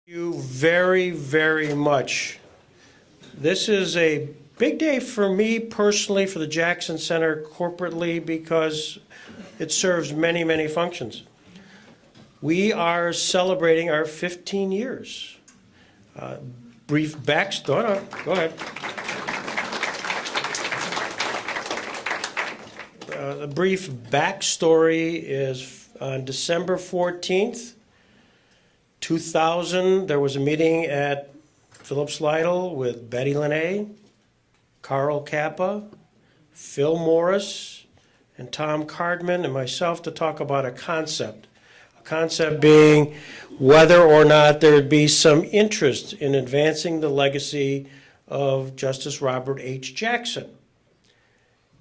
You very, very much. This is a big day for me personally, for the Jackson Center corporately, because it serves many, many functions. We are celebrating our 15 years. Brief backstory. No, go ahead. The brief backstory is on December 14th, 2000, there was a meeting at Phillips Lytle with Betty Linnae, Carl Kappa, Phil Morris, and Tom Cardman and myself to talk about a concept. A concept being whether or not there would be some interest in advancing the legacy of Justice Robert H. Jackson.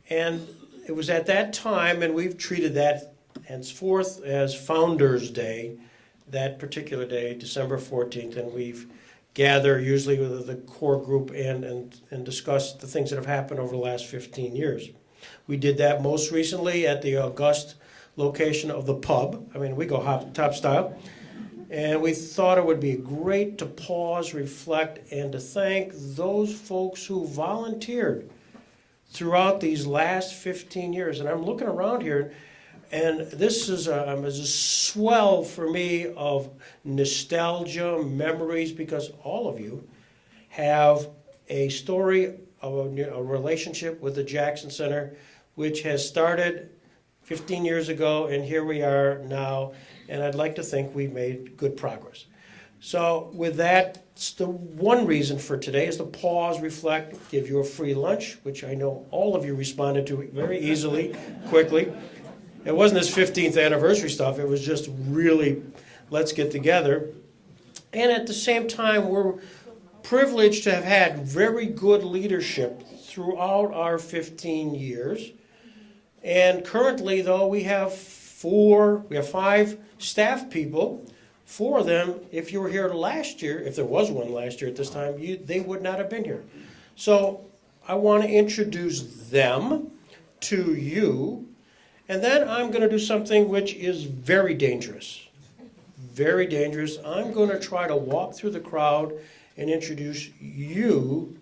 And it was at that time, and we've treated that henceforth as Founders Day, that particular day, December 14th, and we've gathered usually with the core group and discuss the things that have happened over the last 15 years. We did that most recently at the August location of the pub. I mean, we go top style. And we thought it would be great to pause, reflect, and to thank those folks who volunteered throughout these last 15 years. And I'm looking around here, and this is a swell for me of nostalgia, memories, because all of you have a story of a relationship with the Jackson Center, which has started 15 years ago, and here we are now, and I'd like to think we've made good progress. So with that, the one reason for today is to pause, reflect, give you a free lunch, which I know all of you responded to very easily, quickly. It wasn't this 15th anniversary stuff, it was just really, let's get together. And at the same time, we're privileged to have had very good leadership throughout our 15 years. And currently, though, we have 5 staff people. 4 of them, if you were here last year, if there was one last year at this time, they would not have been here. So I want to introduce them to you. And then I'm going to do something which is very dangerous. Very dangerous. I'm going to try to walk through the crowd and introduce you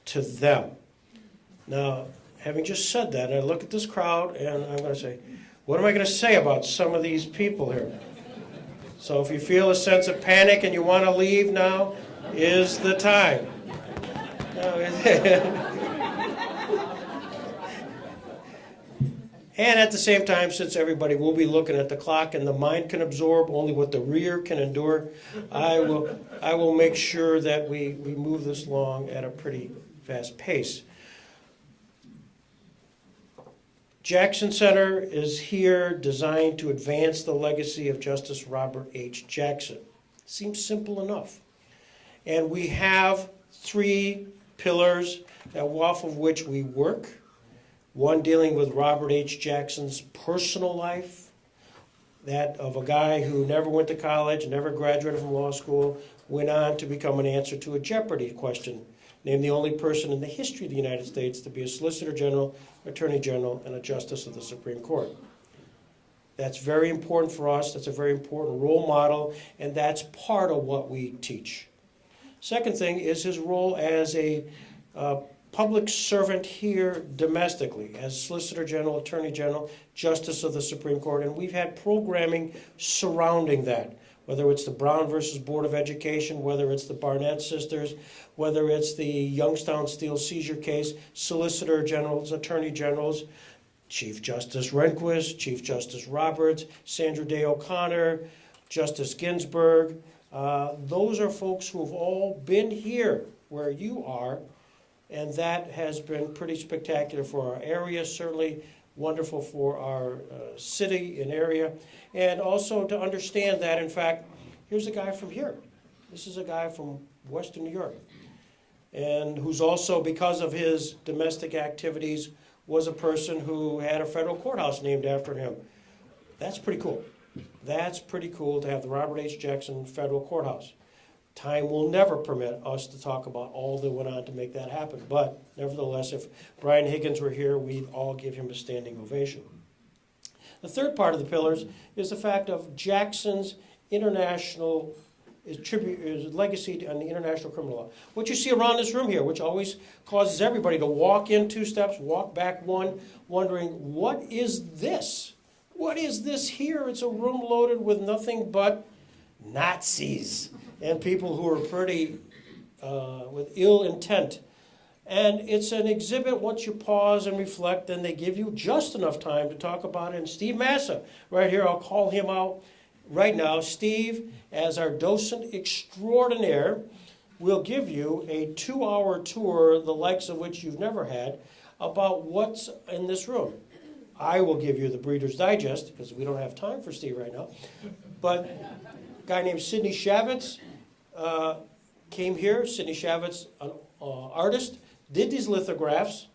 to them. Now, having just said that, I look at this crowd and I'm going to say, what am I going to say about some of these people here? So if you feel a sense of panic and you want to leave, now is the time. And at the same time, since everybody will be looking at the clock and the mind can absorb only what the rear can endure, I will make sure that we move this along at a pretty fast pace. Jackson Center is here designed to advance the legacy of Justice Robert H. Jackson. Seems simple enough. And we have 3 pillars off of which we work. One dealing with Robert H. Jackson's personal life, that of a guy who never went to college, never graduated from law school, went on to become an answer to a Jeopardy question, named the only person in the history of the United States to be a Solicitor General, Attorney General, and a Justice of the Supreme Court. That's very important for us. That's a very important role model, and that's part of what we teach. Second thing is his role as a public servant here domestically, as Solicitor General, Attorney General, Justice of the Supreme Court, and we've had programming surrounding that, whether it's the Brown versus Board of Education, whether it's the Barnett sisters, whether it's the Youngstown Steel seizure case, Solicitor Generals, Attorney Generals, Chief Justice Rehnquist, Chief Justice Roberts, Sandra Day O'Connor, Justice Ginsburg. Those are folks who have all been here where you are, and that has been pretty spectacular for our area, certainly wonderful for our city and area. And also to understand that, in fact, here's a guy from here. This is a guy from Western New York, and who's also, because of his domestic activities, was a person who had a federal courthouse named after him. That's pretty cool. That's pretty cool to have the Robert H. Jackson Federal Courthouse. Time will never permit us to talk about all that went on to make that happen. But nevertheless, if Brian Higgins were here, we'd all give him a standing ovation. The third part of the pillars is the fact of Jackson's international is legacy on the international criminal law. What you see around this room here, which always causes everybody to walk in 2 steps, walk back 1, wondering, what is this? What is this here? It's a room loaded with nothing but Nazis and people who are pretty with ill intent. And it's an exhibit. Once you pause and reflect, then they give you just enough time to talk about it. And Steve Massa, right here, I'll call him out right now. Steve, as our docent extraordinaire, will give you a 2-hour tour, the likes of which you've never had, about what's in this room. I will give you the Breeder's Digest, because we don't have time for Steve right now. But a guy named Sidney Shavitz came here. Sidney Shavitz, an artist, did these lithographs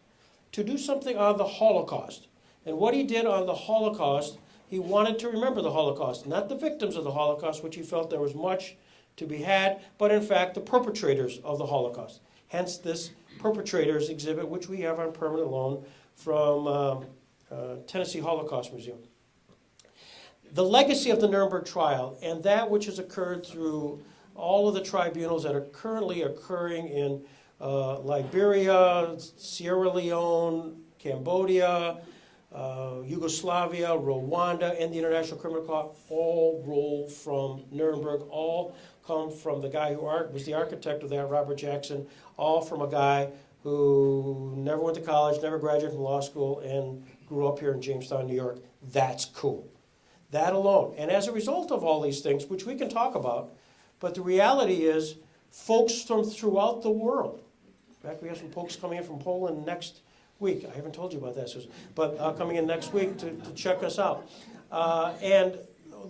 to do something on the Holocaust. And what he did on the Holocaust, he wanted to remember the Holocaust, not the victims of the Holocaust, which he felt there was much to be had, but in fact the perpetrators of the Holocaust. Hence this perpetrators exhibit, which we have on permanent loan from Tennessee Holocaust Museum. The legacy of the Nuremberg trial and that which has occurred through all of the tribunals that are currently occurring in Liberia, Sierra Leone, Cambodia, Yugoslavia, Rwanda, and the International Criminal Court all roll from Nuremberg, all come from the guy who was the architect of that, Robert Jackson, all from a guy who never went to college, never graduated from law school, and grew up here in Jamestown, New York. That's cool. That alone. And as a result of all these things, which we can talk about, but the reality is folks from throughout the world. In fact, we have some folks coming in from Poland next week. I haven't told you about that, Susan, but coming in next week to check us out. And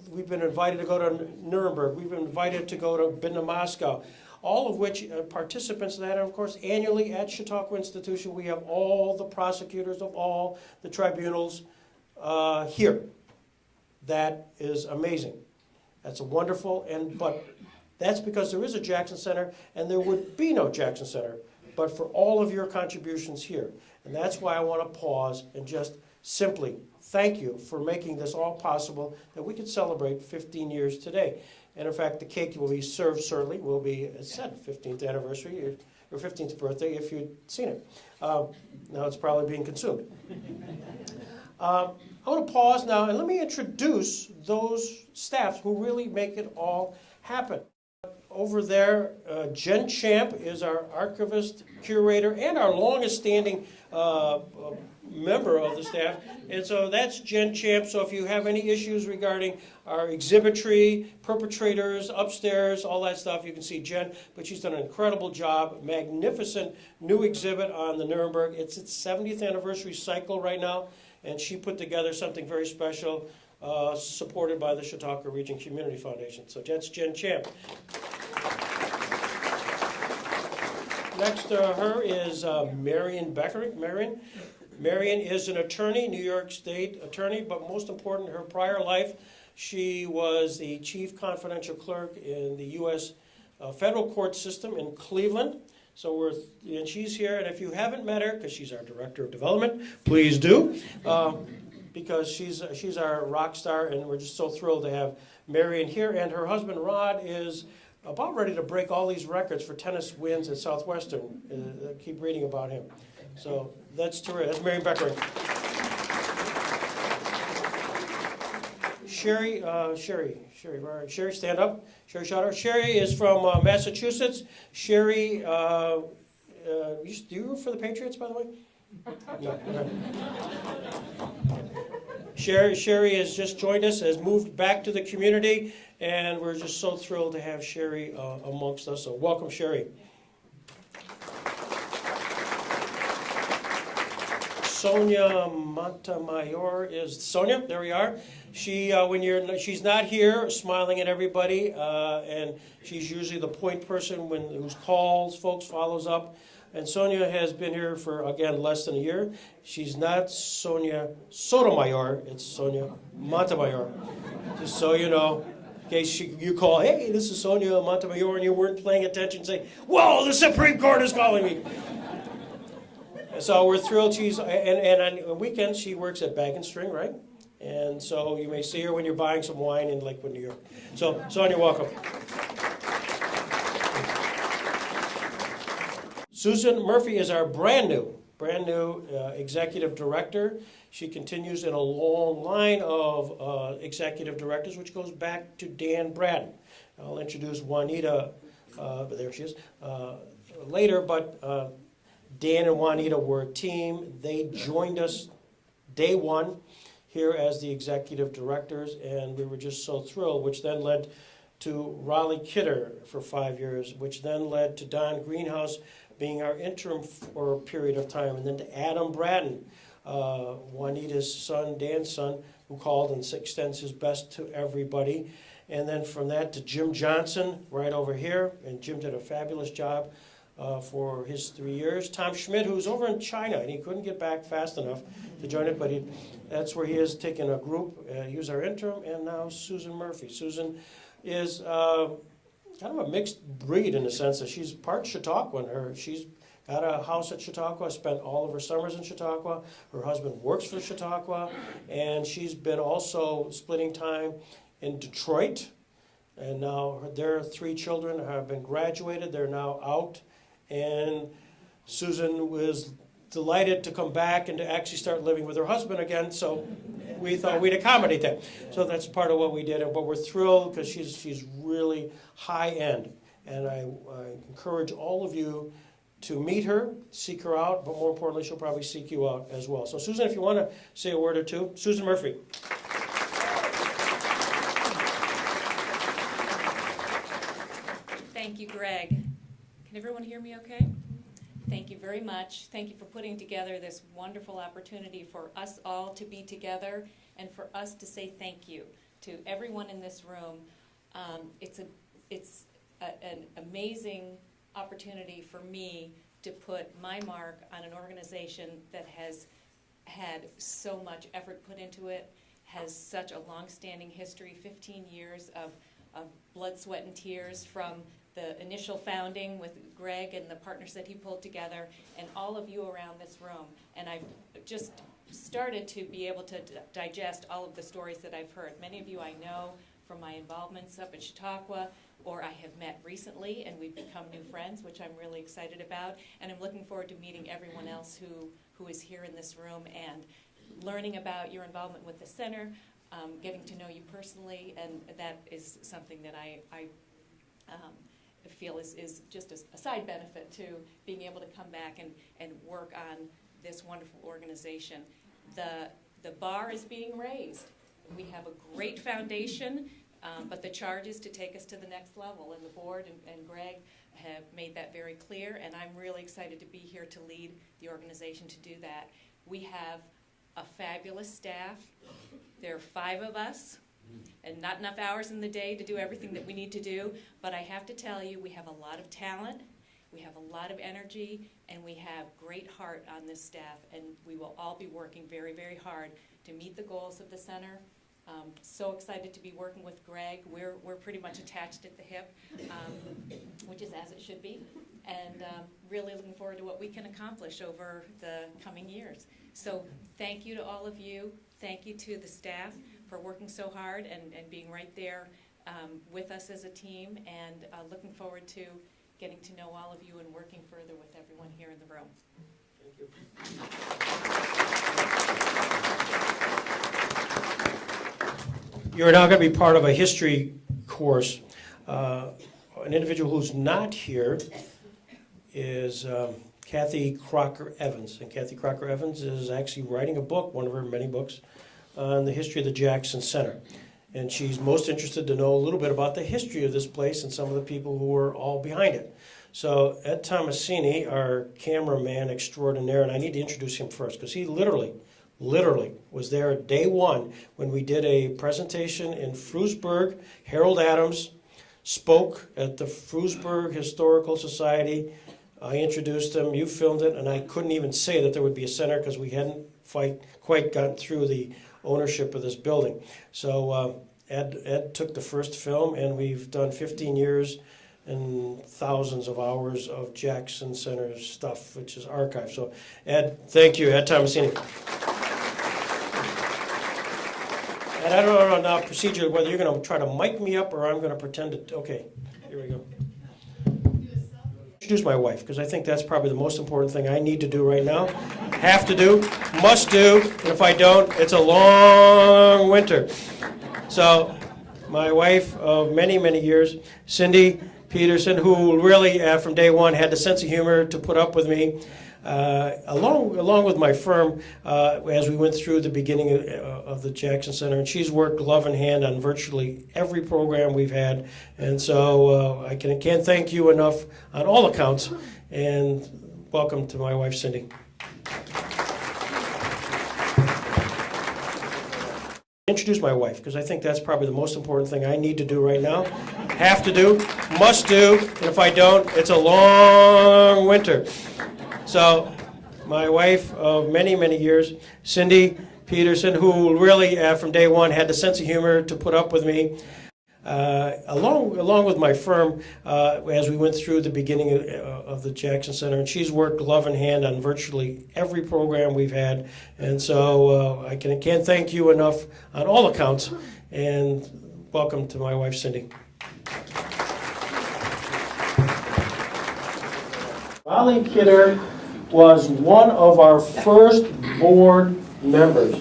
we've been invited to go to Nuremberg. We've been invited to go to Moscow, all of which participants in that. And of course, annually at Chautauqua Institution, we have all the prosecutors of all the tribunals here. That is amazing. That's a wonderful, but that's because there is a Jackson Center, and there would be no Jackson Center but for all of your contributions here. And that's why I want to pause and just simply thank you for making this all possible, that we could celebrate 15 years today. And in fact, the cake will be served shortly, will be, as said, 15th anniversary, or 15th birthday, if you'd seen it. Now it's probably being consumed. I want to pause now, and let me introduce those staff who really make it all happen. Over there, Jen Champ is our archivist, curator, and our longest-standing member of the staff. And so that's Jen Champ. So if you have any issues regarding our exhibitry, perpetrators, upstairs, all that stuff, you can see Jen. But she's done an incredible job. Magnificent new exhibit on the Nuremberg. It's its 70th anniversary cycle right now, and she put together something very special, supported by the Chautauqua Region Community Foundation. So that's Jen Champ. Next to her is Marion Beckerick. Marion is an attorney, New York State attorney, but most important, her prior life, she was the chief confidential clerk in the U.S. Federal court system in Cleveland. So and she's here, and if you haven't met her, because she's our director of development, please do, because she's our rock star, and we're just so thrilled to have Marion here. And her husband Rod is about ready to break all these records for tennis wins at Southwestern. Keep reading about him. So that's terrific. That's Marion Beckerick. Sherry, stand up. Sherry Schauder. Sherry is from Massachusetts. Sherry, do you root for the Patriots, by the way? No. Sherry has just joined us, has moved back to the community, and we're just so thrilled to have Sherry amongst us. So welcome, Sherry. Sonia Montemayor is Sonia. There we are. She's not here, smiling at everybody, and she's usually the point person whose calls folks follows up. And Sonia has been here for, again, less than a year. She's not Sonia Sotomayor, it's Sonia Montemayor. Just so you know, in case you call, hey, this is Sonia Montemayor, and you weren't paying attention, say, whoa, the Supreme Court is calling me. So we're thrilled. And on weekends, she works at Bag and String, right? And so you may see her when you're buying some wine in Lakewood, New York. So, Sonia, welcome. Susan Murphy is our brand new executive director. She continues in a long line of executive directors, which goes back to Dan Bradden. I'll introduce Juanita, there she is, later, but Dan and Juanita were a team. They joined us day one here as the executive directors, and we were just so thrilled, which then led to Raleigh Kidder for 5 years, which then led to Don Greenhouse being our interim for a period of time, and then to Adam Bradden, Juanita's son, Dan's son, who called and extends his best to everybody. And then from that to Jim Johnson, right over here, and Jim did a fabulous job for his 3 years. Tom Schmidt, who's over in China, and he couldn't get back fast enough to join it, but that's where he is taking a group. He was our interim, and now Susan Murphy. Susan is kind of a mixed breed in the sense that she's part Chautauquan. She's got a house at Chautauqua, spent all of her summers in Chautauqua. Her husband works for Chautauqua, and she's been also splitting time in Detroit. And now their 3 children have been graduated. They're now out. And Susan was delighted to come back and to actually start living with her husband again, so we thought we'd accommodate that. So that's part of what we did, but we're thrilled because she's really high end. And I encourage all of you to meet her, seek her out, but more importantly, she'll probably seek you out as well. So Susan, if you want to say a word or two. Susan Murphy. Thank you, Greg. Can everyone hear me okay? Thank you very much. Thank you for putting together this wonderful opportunity for us all to be together and for us to say thank you to everyone in this room. It's an amazing opportunity for me to put my mark on an organization that has had so much effort put into it, has such a long-standing history, 15 years of blood, sweat, and tears from the initial founding with Greg and the partners that he pulled together, and all of you around this room. And I've just started to be able to digest all of the stories that I've heard. Many of you I know from my involvements up at Chautauqua, or I have met recently, and we've become new friends, which I'm really excited about. And I'm looking forward to meeting everyone else who is here in this room and learning about your involvement with the center, getting to know you personally, and that is something that I feel is just a side benefit to being able to come back and work on this wonderful organization. The bar is being raised. We have a great foundation, but the charge is to take us to the next level, and the board and Greg have made that very clear, and I'm really excited to be here to lead the organization to do that. We have a fabulous staff. There are 5 of us, and not enough hours in the day to do everything that we need to do, but I have to tell you, we have a lot of talent, we have a lot of energy, and we have great heart on this staff, and we will all be working very, very hard to meet the goals of the center. So excited to be working with Greg. We're pretty much attached at the hip, which is as it should be, and really looking forward to what we can accomplish over the coming years. So thank you to all of you. Thank you to the staff for working so hard and being right there with us as a team, and looking forward to getting to know all of you and working further with everyone here in the room. Thank you. You're now going to be part of a history course. An individual who's not here is Kathy Crocker Evans. And Kathy Crocker Evans is actually writing a book, one of her many books, on the history of the Jackson Center. And she's most interested to know a little bit about the history of this place and some of the people who were all behind it. So Ed Tomasini, our cameraman extraordinaire, and I need to introduce him first because he literally was there day one when we did a presentation in Frewsburg. Harold Adams spoke at the Frewsburg Historical Society. I introduced him, you filmed it, and I couldn't even say that there would be a center because we hadn't quite gotten through the ownership of this building. So Ed took the first film, and we've done 15 years and thousands of hours of Jackson Center stuff, which is archived. So Ed, thank you, Ed Tomasini. And I don't know now procedure whether you're going to try to mic me up or I'm going to pretend to, okay, here we go. Introduce my wife, because I think that's probably the most important thing I need to do right now. Have to do, must do, and if I don't, it's a long winter. So, my wife of many, many years, Cindy Peterson, who really, from day one, had the sense of humor to put up with me, along with my firm, as we went through the beginning of the Jackson Center. And she's worked glove in hand on virtually every program we've had. And so I can't thank you enough on all accounts. And welcome to my wife, Cindy. Introduce my wife, because I think that's probably the most important thing I need to do right now. Have to do, must do, and if I don't, it's a long winter. So, my wife of many, many years, Cindy Peterson, who really, from day one, had the sense of humor to put up with me, along with my firm, as we went through the beginning of the Jackson Center. And she's worked glove in hand on virtually every program we've had. And so I can't thank you enough on all accounts. And welcome to my wife, Cindy. Raleigh Kidder was one of our first board members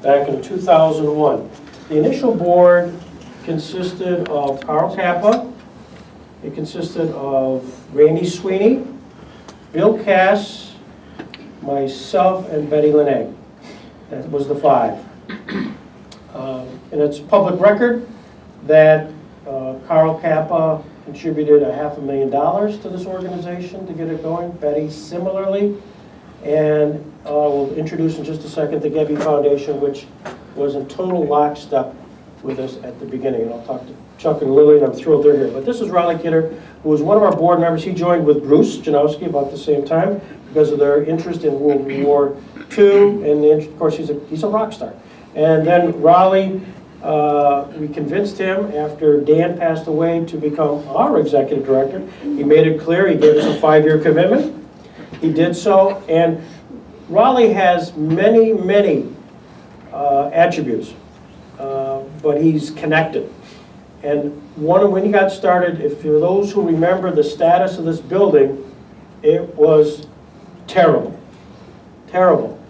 back in 2001. The initial board consisted of Carl Kappa, it consisted of Randy Sweeney, Bill Cass, myself, and Betty Linay. That was the five. And it's public record that Carl Kappa contributed $500,000 to this organization to get it going. Betty similarly. And we'll introduce in just a second the Gebby Foundation, which was in total lockstep with us at the beginning. And I'll talk to Chuck and Lily, and I'm thrilled they're here. But this is Raleigh Kidder, who was one of our board members. He joined with Bruce Janowski about the same time because of their interest in World War II. And of course, he's a rock star. And then Raleigh, we convinced him after Dan passed away to become our executive director. He made it clear. He gave us a 5-year commitment. He did so. And Raleigh has many, many attributes. But he's connected. And when he got started, if for those who remember the status of this building, it was terrible. Terrible.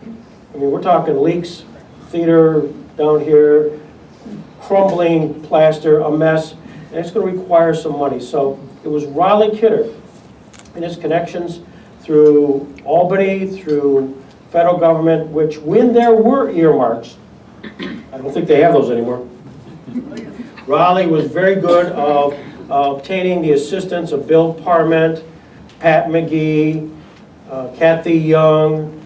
I mean, we're talking leaks, theater down here, crumbling plaster, a mess, and it's going to require some money. So it was Raleigh Kidder and his connections through Albany, through federal government, which when there were earmarks, I don't think they have those anymore. Raleigh was very good of obtaining the assistance of Bill Parment, Pat McGee, Kathy Young,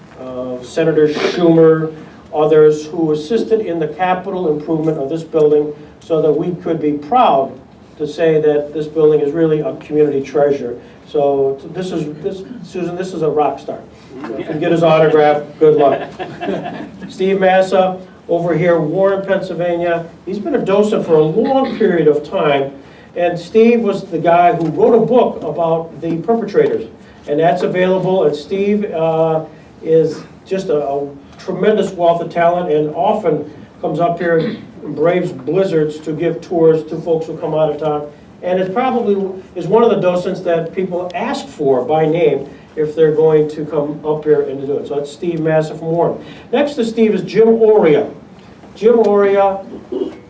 Senator Schumer, others who assisted in the capital improvement of this building so that we could be proud to say that this building is really a community treasure. So Susan, this is a rock star. If you can get his autograph, good luck. Steve Massa, over here, Warren, Pennsylvania. He's been a docent for a long period of time. And Steve was the guy who wrote a book about the perpetrators. And that's available. And Steve is just a tremendous wealth of talent and often comes up here and braves blizzards to give tours to folks who come out of town. And it probably is one of the docents that people ask for by name if they're going to come up here and do it. So that's Steve Massa from Warren. Next to Steve is Jim Oria. Jim Oria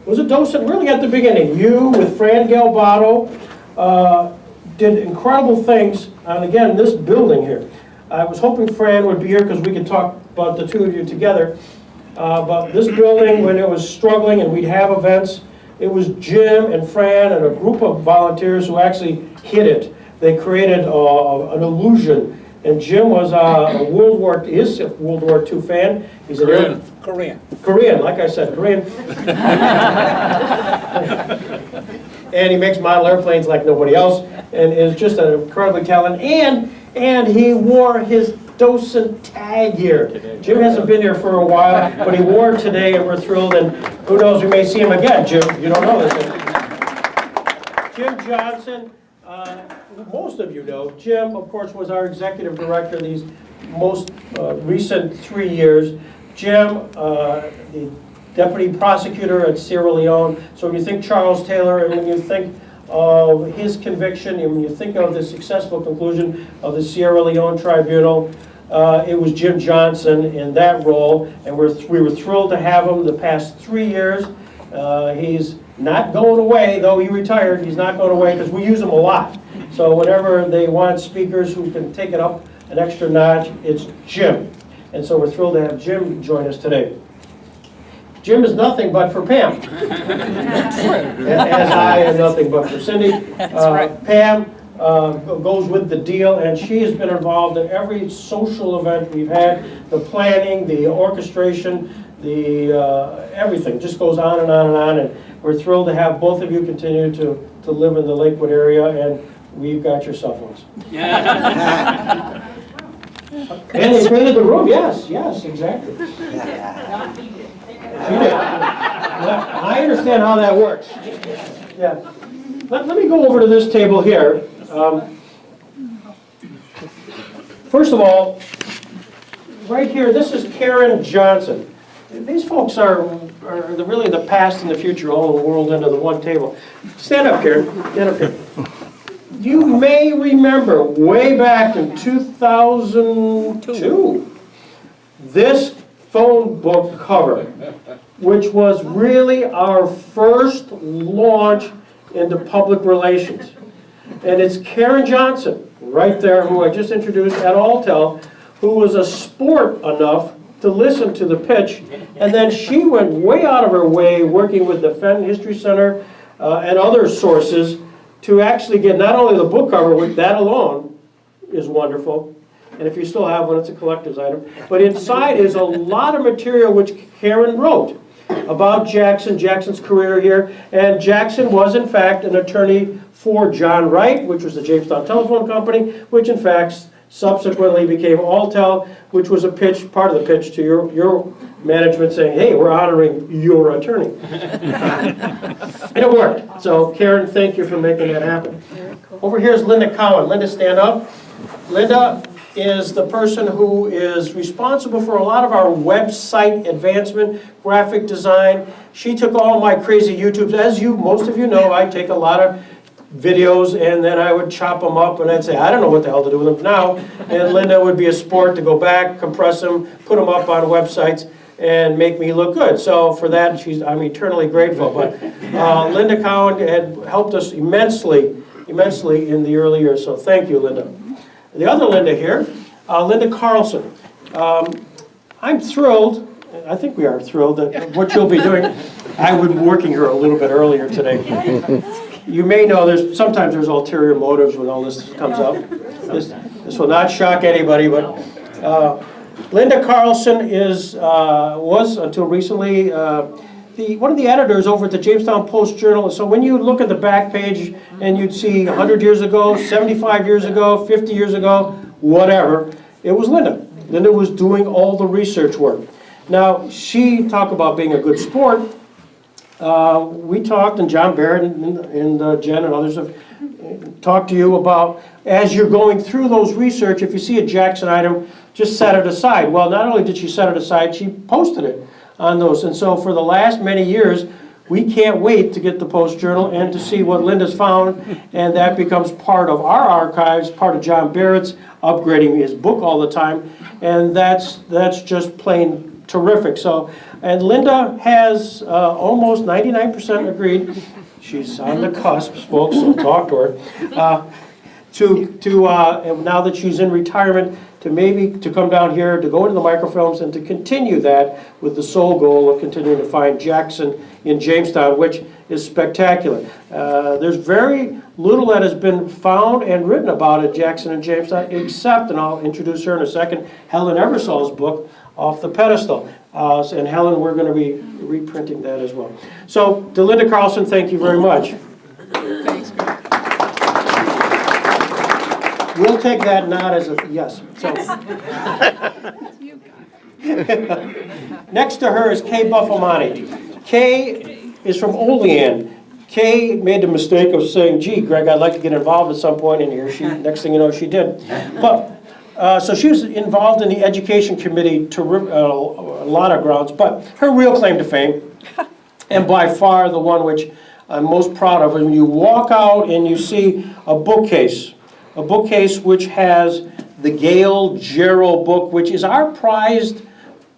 was a docent really at the beginning. You, with Fran Galbato, did incredible things on, again, this building here. I was hoping Fran would be here because we could talk about the two of you together. But this building, when it was struggling and we'd have events, it was Jim and Fran and a group of volunteers who actually hit it. They created an illusion. And Jim was a World War II fan. He's Korean, like I said, Korean. And he makes model airplanes like nobody else, and is just an incredibly talented. And he wore his docent tag here. Jim hasn't been here for a while, but he wore it today, and we're thrilled. And who knows, we may see him again, Jim. You don't know this. Jim Johnson. Most of you know, Jim, of course, was our executive director these most recent 3 years. Jim, the deputy prosecutor at Sierra Leone. So when you think Charles Taylor and when you think of his conviction, and when you think of the successful conclusion of the Sierra Leone Tribunal, it was Jim Johnson in that role, and we were thrilled to have him the past 3 years. He's not going away, though he retired, he's not going away because we use him a lot. So whenever they want speakers who can take it up an extra notch, it's Jim. And so we're thrilled to have Jim join us today. Jim is nothing but for Pam. As I am nothing but for Cindy. Pam goes with the deal, and she has been involved in every social event we've had, the planning, the orchestration, the everything. Just goes on and on and on, and we're thrilled to have both of you continue to live in the Lakewood area, and we've got your cell phones. And they painted the room, yes, exactly. I understand how that works. Yeah. Let me go over to this table here. First of all, right here, this is Karen Johnson. These folks are really the past and the future all rolled into the one table. Stand up, Karen. Stand up here. You may remember way back in 2002, this phone book cover, which was really our first launch into public relations. And it's Karen Johnson, right there, who I just introduced at Alltel, who was a sport enough to listen to the pitch, and then she went way out of her way working with the Fenton History Center and other sources to actually get not only the book cover, which that alone is wonderful, and if you still have one, it's a collector's item, but inside is a lot of material which Karen wrote about Jackson's career here, and Jackson was in fact an attorney for John Wright, which was the Jamestown Telephone Company, which in fact subsequently became Alltel, which was a pitch, part of the pitch to your management saying, hey, we're honoring your attorney. And it worked. So Karen, thank you for making that happen. Over here is Linda Cowan. Linda, stand up. Linda is the person who is responsible for a lot of our website advancement, graphic design. She took all my crazy YouTubes. As most of you know, I take a lot of videos and then I would chop them up and I'd say, I don't know what the hell to do with them now. And Linda would be a sport to go back, compress them, put them up on websites, and make me look good. So for that, I'm eternally grateful. But Linda Cowan had helped us immensely in the early years. So thank you, Linda. The other Linda here, Linda Carlson. I'm thrilled, I think we are thrilled that what you'll be doing. I've been working here a little bit earlier today. You may know sometimes there's ulterior motives when all this comes up. This will not shock anybody, but Linda Carlson was until recently one of the editors over at the Jamestown Post-Journal. So when you look at the back page and you'd see 100 years ago, 75 years ago, 50 years ago, whatever, it was Linda. Linda was doing all the research work. Now, she talked about being a good sport. We talked, and John Barrett and Jen and others have talked to you about, as you're going through those research, if you see a Jackson item, just set it aside. Well, not only did she set it aside, she posted it on those. And so for the last many years, we can't wait to get the Post-Journal and to see what Linda's found, and that becomes part of our archives, part of John Barrett's upgrading his book all the time, and that's just plain terrific. So, and Linda has almost 99% agreed. She's on the cusp, folks, so talk to her. And now that she's in retirement, to come down here, to go into the microfilms, and to continue that with the sole goal of continuing to find Jackson in Jamestown, which is spectacular. There's very little that has been found and written about at Jackson and Jamestown, except, and I'll introduce her in a second, Helen Eversol's book, Off the Pedestal. And Helen, we're going to be reprinting that as well. So, to Linda Carlson, thank you very much. Thanks, Greg. We'll take that nod as a yes. So. Next to her is Kay Buffalmani. Kay is from Olean. Kay made the mistake of saying, gee, Greg, I'd like to get involved at some point in here. Next thing you know, she did. But so she was involved in the education committee to a lot of grounds, but her real claim to fame, and by far the one which I'm most proud of. When you walk out and you see a bookcase which has the Gail Jarrow book, which is our prized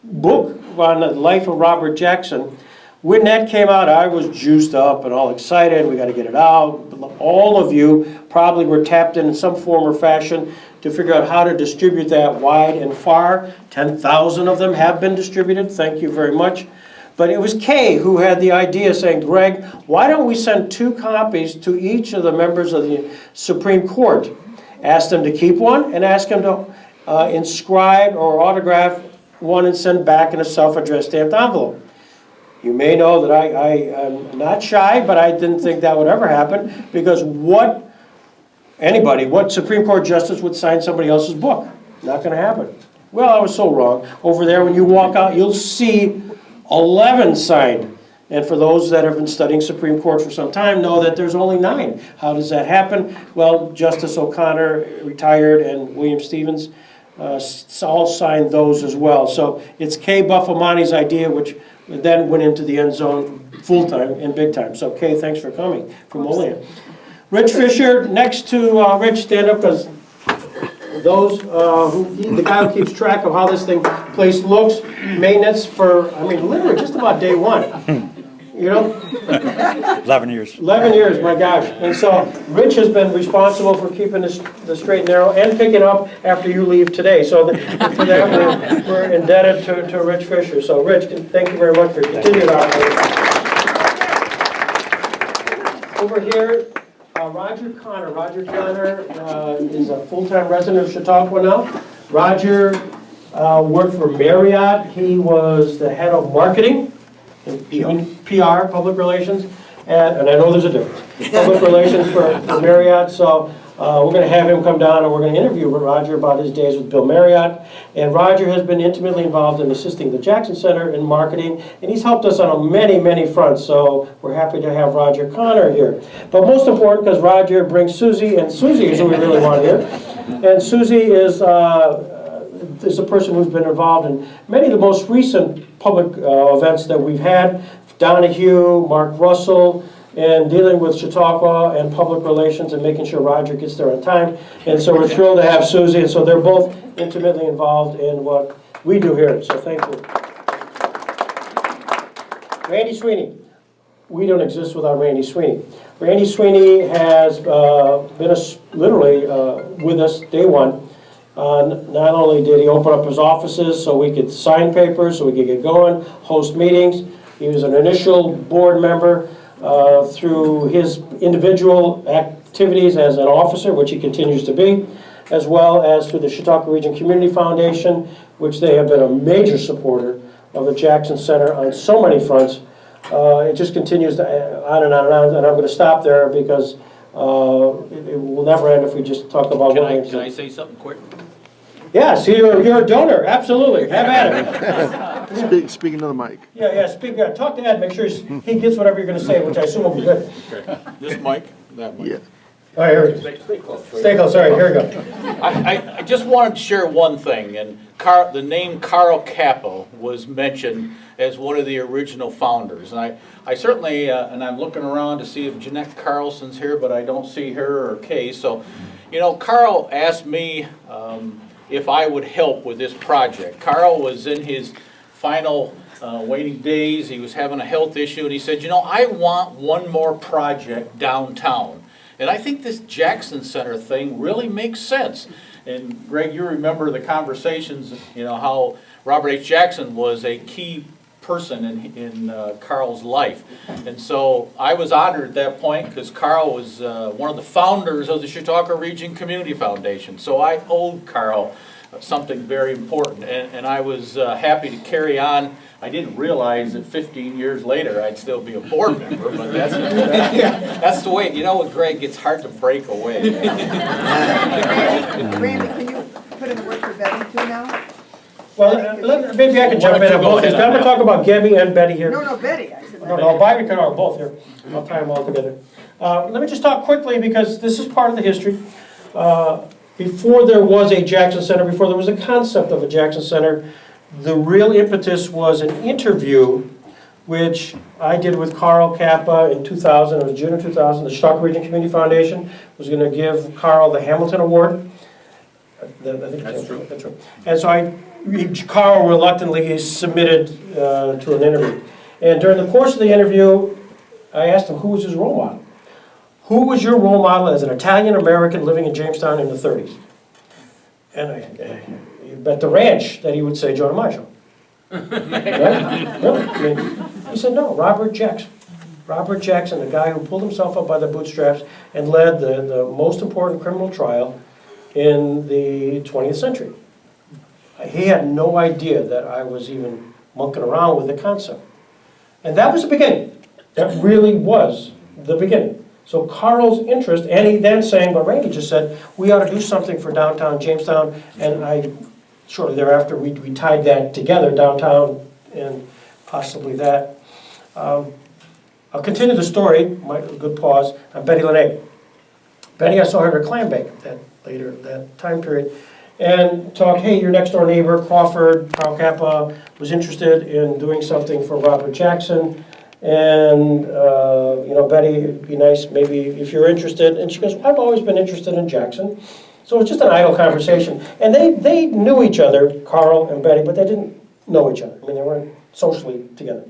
book on the life of Robert Jackson. When that came out, I was juiced up and all excited. We got to get it out. All of you probably were tapped in some form or fashion to figure out how to distribute that wide and far. 10,000 of them have been distributed. Thank you very much. But it was Kay who had the idea saying, Greg, why don't we send 2 copies to each of the members of the Supreme Court? Ask them to keep one and ask them to inscribe or autograph one and send back in a self-addressed stamped envelope. You may know that I am not shy, but I didn't think that would ever happen, because what Supreme Court justice would sign somebody else's book? Not going to happen. Well, I was so wrong. Over there, when you walk out, you'll see 11 signed. And for those that have been studying Supreme Court for some time know that there's only 9. How does that happen? Well, Justice O'Connor, retired, and William Stevens all signed those as well. So it's Kay Buffamani's idea, which then went into the end zone full-time and big time. So Kay, thanks for coming from Olean. Rich Fisher, next to Rich, stand up, because those the guy who keeps track of how this place looks, maintenance for, I mean, literally just about day one. You know? 11 years. 11 years, my gosh. And so Rich has been responsible for keeping the straight and narrow and picking up after you leave today. So for that, we're indebted to Rich Fisher. So Rich, thank you very much for continuing our Over here, Roger Connor. Roger Connor is a full-time resident of Chautauqua now. Roger worked for Marriott. He was the head of marketing. PR, public relations, and I know there's a difference. Public relations for Marriott, so we're going to have him come down and we're going to interview Roger about his days with Bill Marriott. And Roger has been intimately involved in assisting the Jackson Center in marketing, and he's helped us on many, many fronts, so we're happy to have Roger Connor here. But most important, because Roger brings Susie, and Susie is who we really want here. And Susie is a person who's been involved in many of the most recent public events that we've had. Donahue, Mark Russell, and dealing with Chautauqua and public relations and making sure Roger gets there on time. And so we're thrilled to have Susie, and so they're both intimately involved in what we do here, so thank you. Randy Sweeney. We don't exist without Randy Sweeney. Randy Sweeney has been literally with us day one. Not only did he open up his offices so we could sign papers, so we could get going, host meetings. He was an initial board member through his individual activities as an officer, which he continues to be, as well as through the Chautauqua Region Community Foundation, which they have been a major supporter of the Jackson Center on so many fronts. It just continues to on and on and on, and I'm going to stop there because it will never end if we just talk about what Can I say something quick? Yes, you're a donor, absolutely. Have at it. Speaking to the mic. Yeah, talk to Ed, make sure he gets whatever you're going to say, which I assume will be good. Okay. This mic, that mic. Yeah. All right, here we go. Stay close, all right, here we go. I just wanted to share one thing, and the name Carl Capo was mentioned as one of the original founders. And I certainly, and I'm looking around to see if Jeanette Carlson's here, but I don't see her or Kay. So, you know, Carl asked me if I would help with this project. Carl was in his final waiting days. He was having a health issue, and he said, you know, I want one more project downtown. And I think this Jackson Center thing really makes sense. And Greg, you remember the conversations, you know, how Robert H. Jackson was a key person in Carl's life. And so I was honored at that point because Carl was one of the founders of the Chautauqua Region Community Foundation. So I owed Carl something very important, and I was happy to carry on. I didn't realize that 15 years later I'd still be a board member, but that's the way, you know what, Greg, it's hard to break away. Randy, can you put in the word for Betty too now? Well, maybe I can jump in on both. I'm going to talk about Gabby and Betty here. No, Betty. I said No, Bobby and Carl, both here. I'll tie them all together. Let me just talk quickly because this is part of the history. Before there was a Jackson Center, before there was a concept of a Jackson Center, the real impetus was an interview which I did with Carl Kappa in 2000, it was June of 2000. The Chautauqua Region Community Foundation was going to give Carl the Hamilton Award. I think that's true. That's true. And so Carl reluctantly submitted to an interview. And during the course of the interview, I asked him who was his role model. Who was your role model as an Italian-American living in Jamestown in the 30s? And you bet the ranch that he would say Joe DiMaggio. Right? Really? I mean, he said no, Robert Jackson. Robert Jackson, the guy who pulled himself up by the bootstraps and led the most important criminal trial in the 20th century. He had no idea that I was even monkeying around with the concept. And that was the beginning. That really was the beginning. So Carl's interest, and he then saying what Randy just said, we ought to do something for downtown Jamestown, and shortly thereafter, we tied that together, downtown and possibly that. I'll continue the story, good pause, on Betty Lene. Betty, I saw her at a clam bake that time period, and talked, hey, your next door neighbor, Crawford, Carl Kappa, was interested in doing something for Robert Jackson, and, Betty, it'd be nice maybe if you're interested. And she goes, I've always been interested in Jackson. So it was just an idle conversation. And they knew each other, Carl and Betty, but they didn't know each other. I mean, they weren't socially together.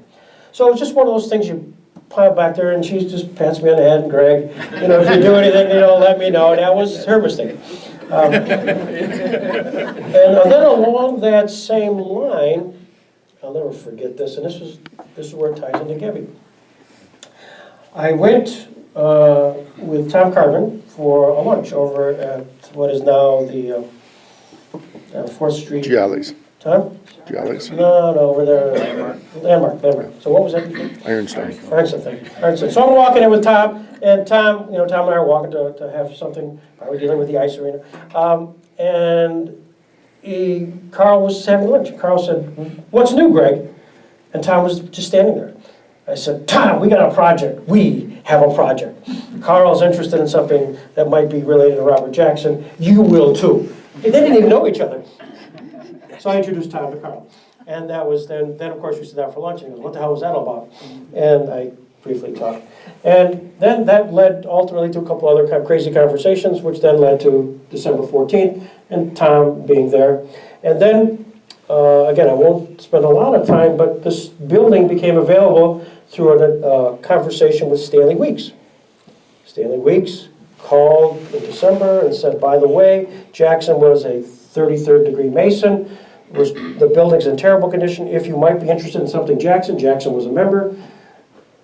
So it was just one of those things you pile back there, and she just pats me on the head, and Greg, if you do anything, let me know. And that was her mistake. And then along that same line, I'll never forget this, and this is where it ties into Gebby. I went with Tom Carvin for a lunch over at what is now the 4th Street. Gialli's. Tom? Gialli's. No, over there. Landmark. So what was that before? Ironstone. Ironstone. So I'm walking in with Tom, and Tom and I are walking to have something, probably dealing with the ice arena. And Carl was having lunch. Carl said, what's new, Greg? And Tom was just standing there. I said, Tom, we got a project. We have a project. Carl's interested in something that might be related to Robert Jackson. You will too. And they didn't even know each other. So I introduced Tom to Carl. And that was then of course we sat down for lunch, and he goes, what the hell was that all about? And I briefly talked. And then that led ultimately to a couple other kind of crazy conversations, which then led to December 14th, and Tom being there. And then, again, I won't spend a lot of time, but this building became available through a conversation with Stanley Weeks. Stanley Weeks called in December and said, by the way, Jackson was a 33rd degree Mason. The building's in terrible condition. If you might be interested in something Jackson was a member.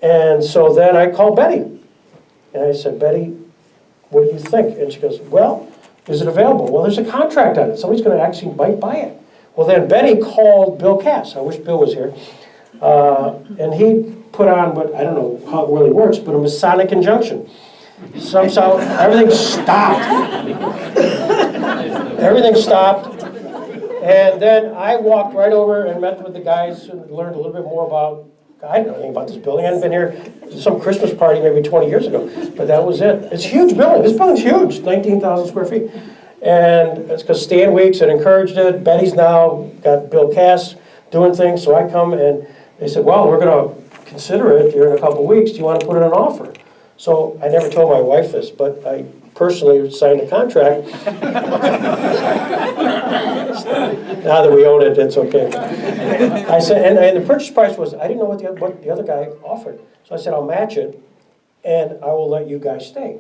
And so then I called Betty. And I said, Betty, what do you think? And she goes, well, is it available? Well, there's a contract on it. Somebody's going to actually might buy it. Well, then Betty called Bill Cass. I wish Bill was here. And he put on what, I don't know how it really works, but a Masonic injunction. Somehow everything stopped. Everything stopped. And then I walked right over and met with the guys and learned a little bit more about, I didn't know anything about this building. I hadn't been here some Christmas party maybe 20 years ago, but that was it. It's a huge building. This building's huge, 19,000 square feet. And it's because Stan Weeks had encouraged it. Betty's now got Bill Cass doing things. So I come and they said, well, we're going to consider it here in a couple of weeks. Do you want to put in an offer? So I never told my wife this, but I personally signed a contract. Now that we own it, it's okay. I said, and the purchase price was, I didn't know what the other guy offered. So I said, I'll match it, and I will let you guys stay.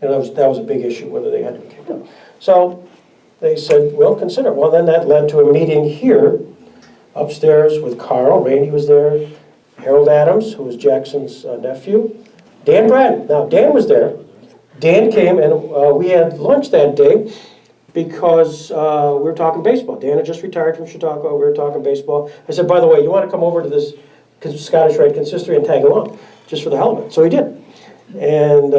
And that was a big issue, whether they had to be kicked out. So they said, well, consider it. Well, then that led to a meeting here, upstairs with Carl. Randy was there. Harold Adams, who was Jackson's nephew. Dan Bratton. Now, Dan was there. Dan came, and we had lunch that day because we were talking baseball. Dan had just retired from Chautauqua. We were talking baseball. I said, by the way, you want to come over to this Scottish Rite Consistory and tag along, just for the hell of it. So he did. And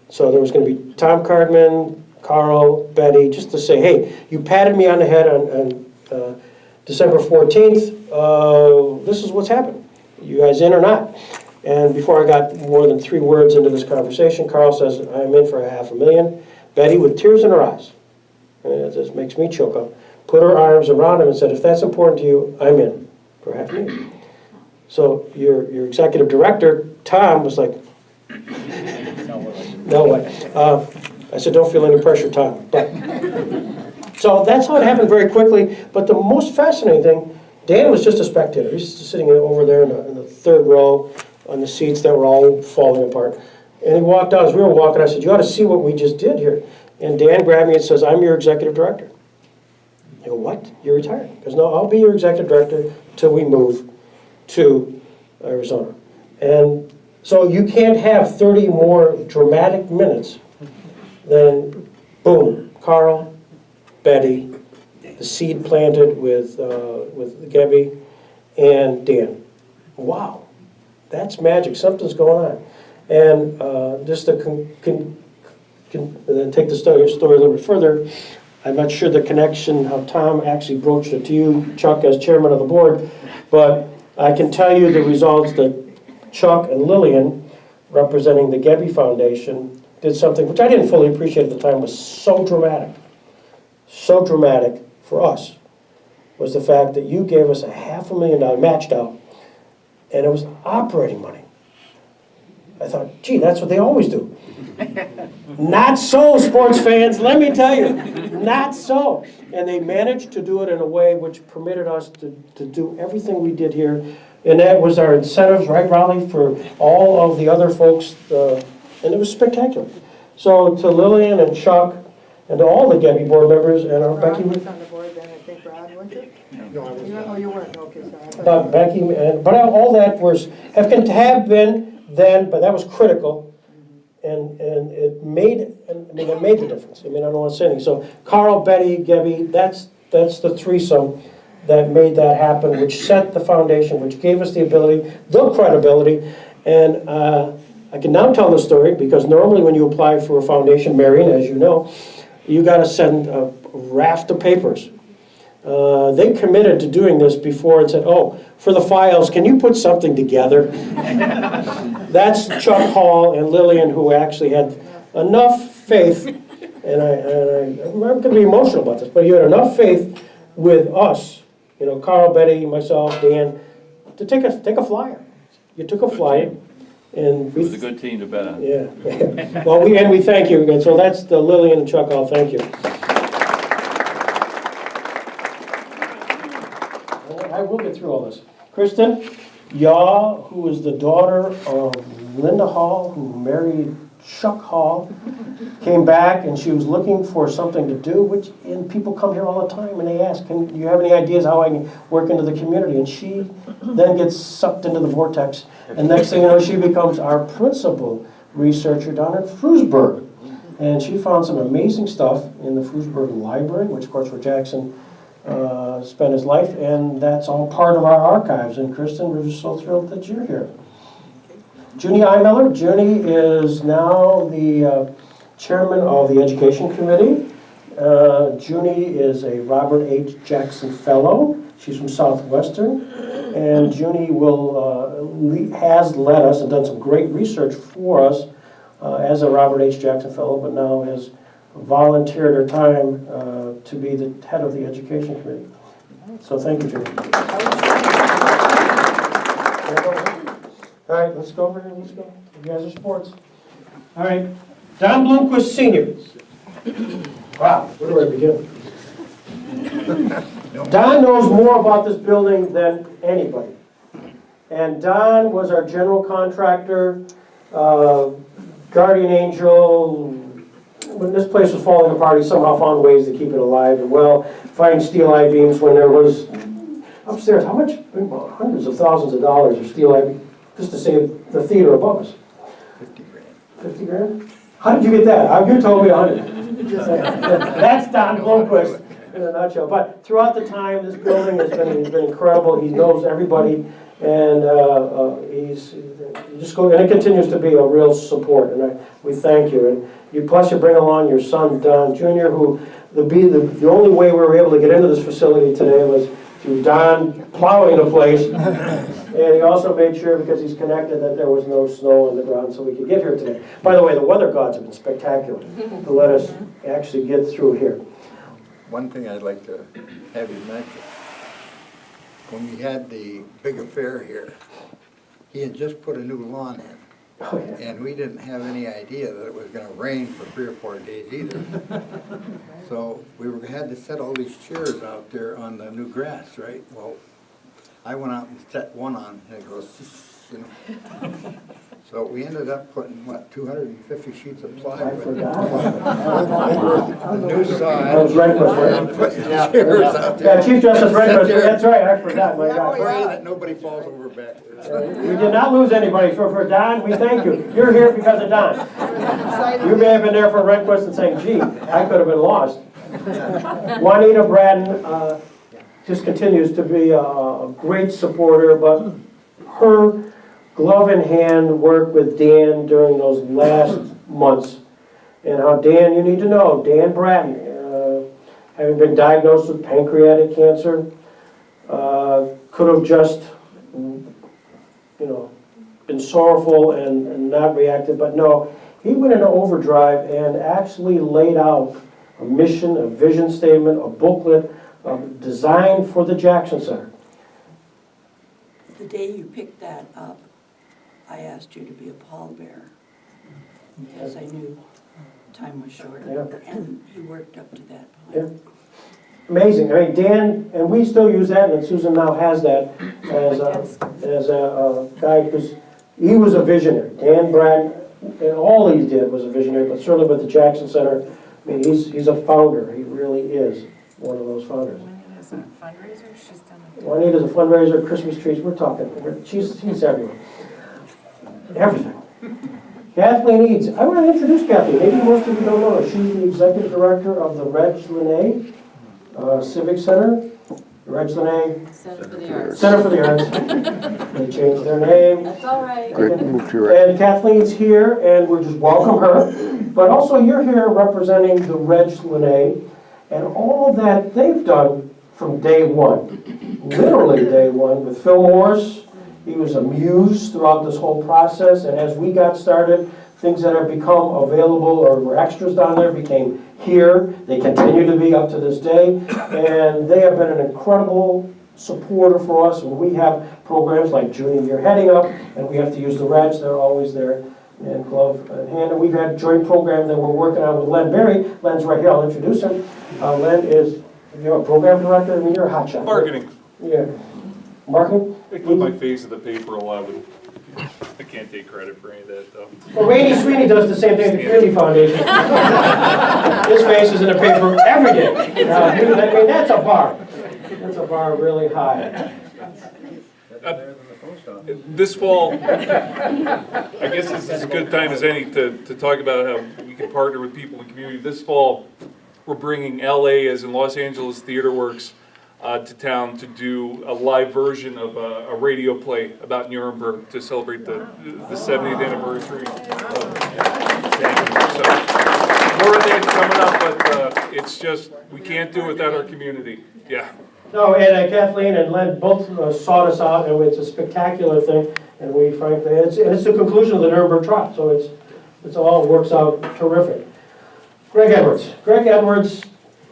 so there was going to be Tom Cardman, Carl, Betty, just to say, hey, you patted me on the head on December 14th. This is what's happened. You guys in or not? And before I got more than 3 words into this conversation, Carl says, I'm in for $500,000. Betty, with tears in her eyes, and it just makes me choke up, put her arms around him and said, if that's important to you, I'm in for $500,000. So your executive director, Tom, was like, no way. I said, don't feel any pressure, Tom. But, so that's how it happened very quickly. But the most fascinating thing, Dan was just a spectator. He's sitting over there in the third row on the seats that were all falling apart. And he walked out. As we were walking, I said, you ought to see what we just did here. And Dan grabbed me and says, I'm your executive director. I go, what? You're retired? He goes, no, I'll be your executive director till we move to Arizona. And so you can't have 30 more dramatic minutes than, boom, Carl, Betty, the seed planted with Gebby, and Dan. Wow, that's magic. Something's going on. And just to then take the story a little bit further, I'm not sure the connection, how Tom actually broached it to you, Chuck, as chairman of the board, but I can tell you the results that Chuck and Lillian, representing the Gebby Foundation, did something which I didn't fully appreciate at the time, was so dramatic for us, was the fact that you gave us $500,000 matched out, and it was operating money. I thought, gee, that's what they always do. Not so, sports fans, let me tell you, not so. And they managed to do it in a way which permitted us to do everything we did here. And that was our incentives, right, Raleigh, for all of the other folks, and it was spectacular. So to Lillian and Chuck, and to all the Gebby board members, and our Rod Becky, was on the board then, I think, Rod, weren't you? No, I was Oh, you weren't, okay, sorry. I thought- but Becky, but all that have been then, but that was critical, and it made the difference. I mean, I don't want to say anything. So Carl, Betty, Gebby, that's the threesome that made that happen, which set the foundation, which gave us the ability, the credibility, and I can now tell the story because normally when you apply for a foundation, Marion, as you know, you got to send a raft of papers. They committed to doing this before and said, oh, for the files, can you put something together? That's Chuck Hall and Lillian, who actually had enough faith, and I'm going to be emotional about this, but you had enough faith with us, Carl, Betty, myself, Dan, to take a flyer. You took a flyer, and It was a good team to bet on. yeah. Well, we thank you, and so that's the Lillian and Chuck Hall. Thank you. I will get through all this. Kristen Yaw, who is the daughter of Linda Hall, who married Chuck Hall, came back and she was looking for something to do, and people come here all the time and they ask, do you have any ideas how I can work into the community? And she then gets sucked into the vortex, and next thing you know, she becomes our principal researcher down at Frewsburg. And she found some amazing stuff in the Frewsburg Library, which of course where Jackson spent his life, and that's all part of our archives. And Kristen, we're just so thrilled that you're here. Junie Eimiller. Junie is now the chairman of the Education Committee. Junie is a Robert H. Jackson Fellow. She's from Southwestern. And Junie has led us and done some great research for us as a Robert H. Jackson Fellow, but now has volunteered her time to be the head of the Education Committee. So thank you, Junie. All right, let's go over here. Let's go. You guys are sports. All right, Don Bloomquist Sr. Wow, where do I begin? Don knows more about this building than anybody. And Don was our general contractor, guardian angel. When this place was falling apart, he somehow found ways to keep it alive and well, find steel I-beams when there was, upstairs, how much? Hundreds of thousands of dollars of steel I-beams just to save the theater above us. 50 grand. 50 grand? How did you get that? You told me 100. That's Don Bloomquist in a nutshell. But throughout the time, this building has been incredible. He knows everybody, and and it continues to be a real support. And we thank you. And plus, you bring along your son Don Jr., who the only way we were able to get into this facility today was through Don plowing the place. And he also made sure, because he's connected, that there was no snow on the ground so we could get here today. By the way, the weather gods have been spectacular to let us actually get through here. One thing I'd like to have you mention. when we had the big affair here, he had just put a new lawn in. Oh, yeah. And we didn't have any idea that it was gonna rain for 3 or 4 days either. So had to set all these chairs out there on the new grass, right? Well, I went out and set one on, and it goes, you know. So we ended up putting, what, 250 sheets of plywood over the new side. That was Rehnquist, And putting chairs out there. Yeah, Chief Justice Rehnquist, that's right, I forgot, my God. Pray that nobody falls over back there. We did not lose anybody. For Don, we thank you. You're here because of Don. You may have been there for Rehnquist and saying, gee, I could have been lost. Juanita Braden just continues to be a great supporter, but her glove in hand work with Dan during those last months, and how Dan, you need to know, Dan Braden, having been diagnosed with pancreatic cancer, could have just, been sorrowful and not reacted, but no, he went into overdrive and actually laid out a mission, a vision statement, a booklet designed for the Jackson Center. The day you picked that up, I asked you to be a pallbearer, because I knew time was short, Yeah. and you worked up to that Yeah. point. Amazing. I mean, Dan, and we still use that, and Susan now has that as a guy, because he was a visionary. Dan Braden, and all he did was a visionary, but certainly with the Jackson Center, I mean, he's a founder. He really is one of those founders. Juanita's a fundraiser, she's done it. Juanita's a fundraiser, Christmas trees, we're talking, she's everywhere. Everything. Kathleen Eads, I want to introduce Kathleen, maybe most of you don't know her. She's the executive director of the Reg Linné Civic Center. Reg Linné Center for the Arts. Center for the Arts. They changed their name. That's all right. Great move to your And Kathleen's here, and we'll just welcome her. But also, you're here representing the Reg Linné and all that they've done from day one, literally day one, with Phil Morris. He was a muse throughout this whole process, and as we got started, things that have become available or were extras down there became here. They continue to be up to this day, and they have been an incredible supporter for us. When we have programs like Junior Year Heading Up, and we have to use the Reg, they're always there in glove in hand. And we've had a joint program that we're working on with Len Berry. Len's right here, I'll introduce him. Len is, a program director, I mean, you're a hotshot. Marketing. Yeah. Marketing? They put my face in the paper a lot. I can't take credit for any of that, though. Well, Randy Sweeney does the same thing at the Community Foundation. His face is in the paper every day. I mean, that's a bar. That's a bar really high. This fall, I guess this is a good time as any to talk about how we can partner with people in the community. This fall, we're bringing LA, as in Los Angeles Theater Works, to town to do a live version of a radio play about Nuremberg to celebrate the 70th anniversary. So, more of that coming up, but it's just, we can't do it without our community. Yeah. No, and Kathleen and Len both sought us out, and it's a spectacular thing. And we frankly, it's the conclusion of the Nuremberg Trot, so it's all works out terrific. Greg Edwards. Greg Edwards,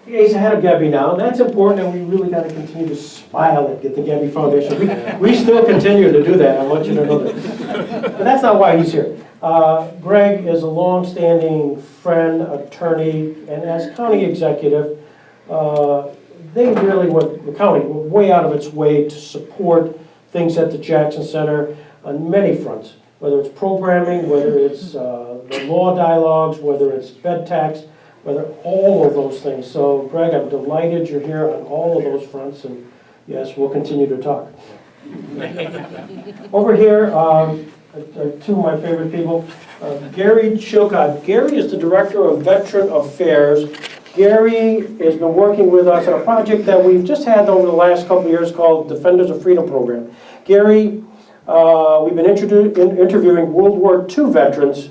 he's ahead of Gebby now, and that's important, and we really got to continue to smile and get the Gebby Foundation. We still continue to do that, I want you to know that. But that's not why he's here. Greg is a long-standing friend, attorney, and as county executive, they really went, the county went way out of its way to support things at the Jackson Center on many fronts, whether it's programming, whether it's the law dialogues, whether it's bed tax, whether all of those things. So, Greg, I'm delighted you're here on all of those fronts, and yes, we'll continue to talk. Over here, two of my favorite people, Gary Chilcott. Gary is the Director of Veteran Affairs. Gary has been working with us on a project that we've just had over the last couple of years called Defenders of Freedom Program. Gary, we've been interviewing World War II veterans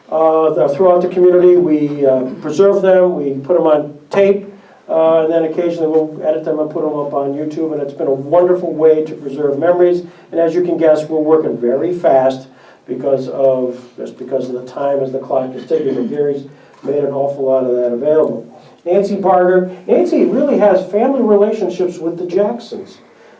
throughout the community. We preserve them, we put them on tape, and then occasionally we'll edit them and put them up on YouTube, and it's been a wonderful way to preserve memories. And as you can guess, we're working very fast because of the time as the clock is ticking. But Gary's made an awful lot of that available. Nancy Barger. Nancy really has family relationships with the Jacksons.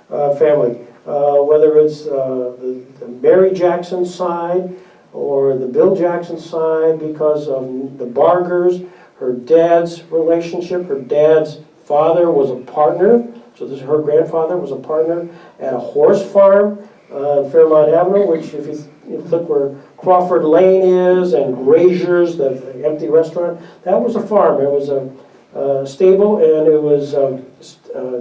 family. Whether it's the Mary Jackson side or the Bill Jackson side, because of the Bargers, her dad's relationship. Her dad's father was a partner, so this her grandfather was a partner at a horse farm on Fairmont Avenue, which if you look where Crawford Lane is and Grazier's, the empty restaurant, that was a farm. It was a stable, and it was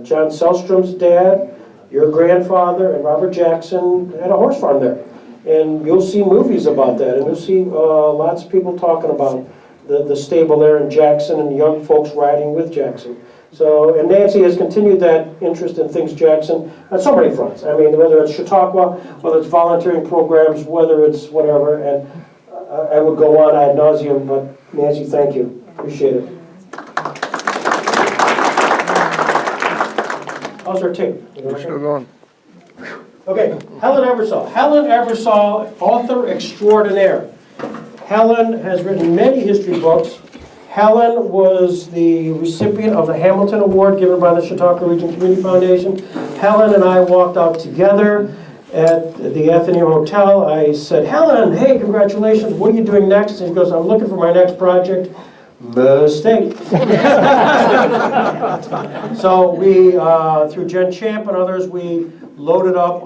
John Selstrom's dad, your grandfather, and Robert Jackson had a horse farm there. And you'll see movies about that, and you'll see lots of people talking about the stable there in Jackson and young folks riding with Jackson. So, and Nancy has continued that interest in things Jackson on so many fronts. I mean, whether it's Chautauqua, whether it's volunteering programs, whether it's whatever, and I would go on ad nauseum, but Nancy, thank you. Appreciate it. How's our tape? Still going. Okay, Helen Ebersol. Helen Ebersol, author extraordinaire. Helen has written many history books. Helen was the recipient of the Hamilton Award given by the Chautauqua Region Community Foundation. Helen and I walked out together at the Athenaeum Hotel. I said, Helen, hey, congratulations. What are you doing next? And she goes, I'm looking for my next project. Mistake. So we, through Jen Champ and others, we loaded up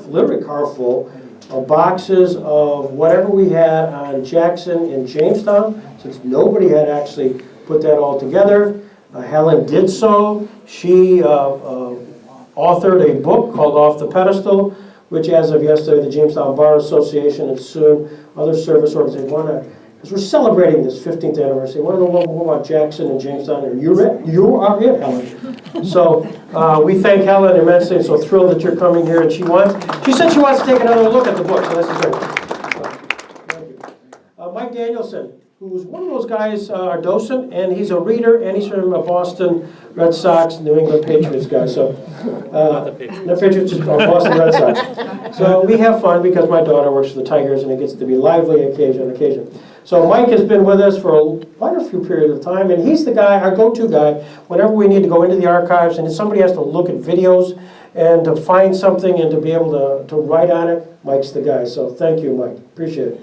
literally car full of boxes of whatever we had on Jackson and Jamestown, since nobody had actually put that all together. Helen did so. She authored a book called Off the Pedestal, which as of yesterday, the Jamestown Bar Association and soon other service organizations want to, because we're celebrating this 15th anniversary, want to know more about Jackson and Jamestown, and you are it, Helen. So we thank Helen immensely, and so thrilled that you're coming here, and she said she wants to take another look at the book, so this is great. Thank you. Mike Danielson, who's one of those guys, our docent, and he's a reader, and he's from Boston Red Sox, New England Patriots guy, so. The Patriots, just Boston Red Sox. So we have fun because my daughter works for the Tigers, and it gets to be lively on occasion. So Mike has been with us for quite a few periods of time, and he's the guy, our go-to guy, whenever we need to go into the archives and somebody has to look at videos and to find something and to be able to write on it, Mike's the guy. So thank you, Mike. Appreciate it.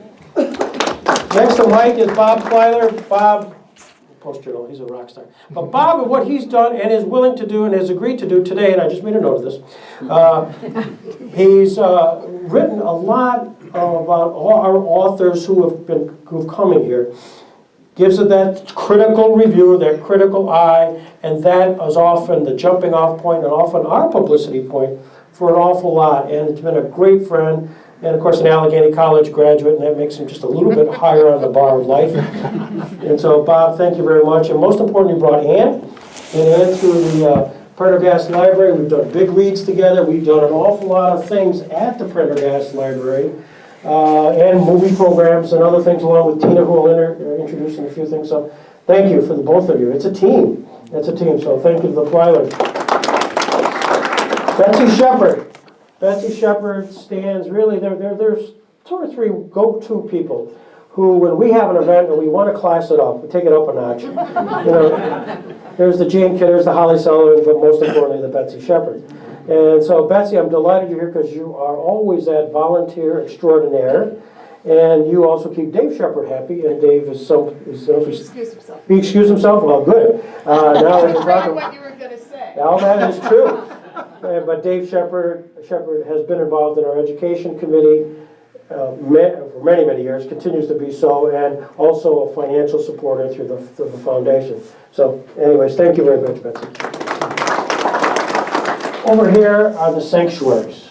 Next to Mike is Bob Plyler. Bob, post-journal, he's a rock star. But Bob, what he's done and is willing to do and has agreed to do today, and I just made a note of this, he's written a lot about all our authors who've come in here, gives it that critical review, that critical eye, and that is often the jumping off point and often our publicity point for an awful lot. And it's been a great friend, and of course an Allegheny College graduate, and that makes him just a little bit higher on the bar of life. And so Bob, thank you very much. And most importantly, you brought Ann, and Ann through the Prendergast Library. We've done big reads together. We've done an awful lot of things at the Prendergast Library. And movie programs and other things along with Tina, who will introduce in a few things. So thank you for the both of you. It's a team. It's a team. So thank you to the Plylers. Betsy Shepard. Betsy Shepard stands really, there's two or three go-to people who, when we have an event and we want to class it up, we take it up a notch. You know, there's the Jane Kidd, there's the Holly Sullivan, but most importantly, the Betsy Shepard. And so, Betsy, I'm delighted you're here because you are always that volunteer extraordinaire, and you also keep Dave Shepard happy. And Dave is Excuse himself. He excused himself. Well, good. Now we're talking. What you were going to say. All that is true. But Dave Shepard has been involved in our education committee for many, many years, continues to be so, and also a financial supporter through the foundation. So, anyways, thank you very much, Betsy. Over here are the sanctuaries.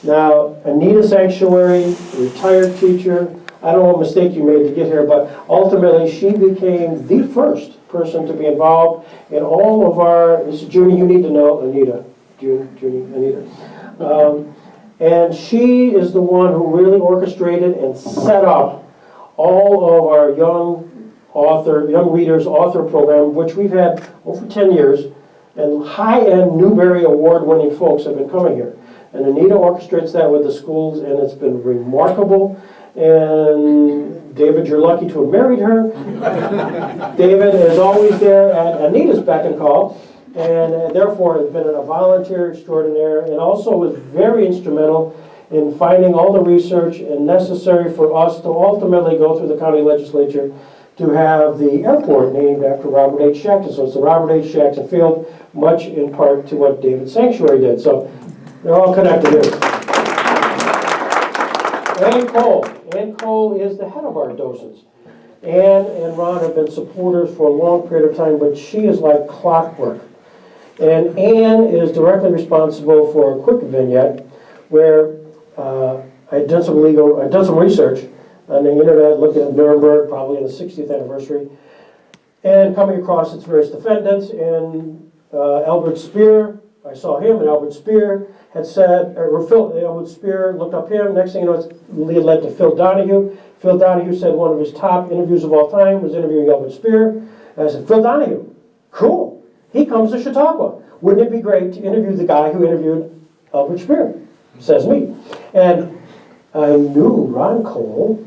Now, Anita Sanctuary, retired teacher, I don't know what mistake you made to get here, but ultimately she became the first person to be involved in all of our, this is Junie, you need to know, Anita. Junie, Anita. And she is the one who really orchestrated and set up all of our young readers author program, which we've had over 10 years. And high-end Newbery Award-winning folks have been coming here. And Anita orchestrates that with the schools, and it's been remarkable. And David, you're lucky to have married her. David is always there at Anita's beck and call. and therefore has been a volunteer extraordinaire, and also was very instrumental in finding all the research and necessary for us to ultimately go through the county legislature to have the airport named after Robert H. Jackson. So it's the Robert H. Jackson Field, much in part to what David Sanctuary did. So they're all connected here. Ann Cole is the head of our docents. Ann and Ron have been supporters for a long period of time, but she is like clockwork. And Ann is directly responsible for a quick vignette where I'd done some research on the internet, looking at Nuremberg, probably in the 60th anniversary, and coming across its various defendants. And Albert Speer, I saw him, and Albert Speer had said, Albert Speer looked up him. Next thing you know, it led to Phil Donahue. Phil Donahue said one of his top interviews of all time was interviewing Albert Speer. And I said, Phil Donahue, cool. He comes to Chautauqua. Wouldn't it be great to interview the guy who interviewed Albert Speer? Says me. And I knew Ron Cole,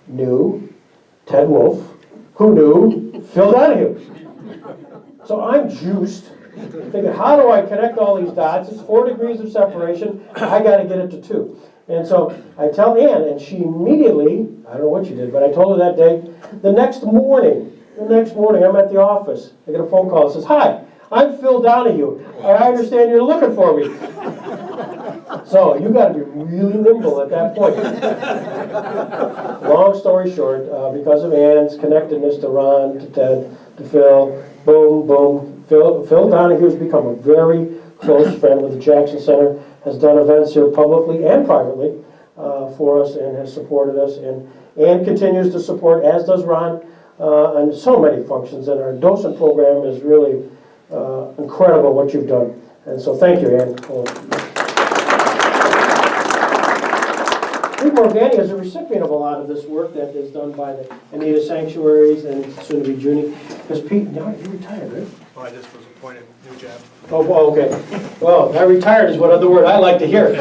knew Ted Wolf, who knew Phil Donahue. So I'm juiced, thinking, how do I connect all these dots? It's 4 degrees of separation. I got to get it to 2. And so I tell Ann, and she immediately, I don't know what she did, but I told her that day. The next morning, I'm at the office. I get a phone call that says, hi, I'm Phil Donahue. I understand you're looking for me. So you got to be really nimble at that point. Long story short, because of Ann's connectedness to Ron, to Ted, to Phil, boom, boom. Phil Donahue has become a very close friend with the Jackson Center, has done events here publicly and privately for us, and has supported us, and continues to support, as does Ron, on so many functions. And our docent program is really incredible what you've done. And so thank you, Ann. Pete Morgani is a recipient of a lot of this work that is done by the Anita Sanctuaries and soon to be Junie. Because Pete, now you retired, right? Well, I just was appointed new job. Oh, okay. Well, retired is what other word I like to hear.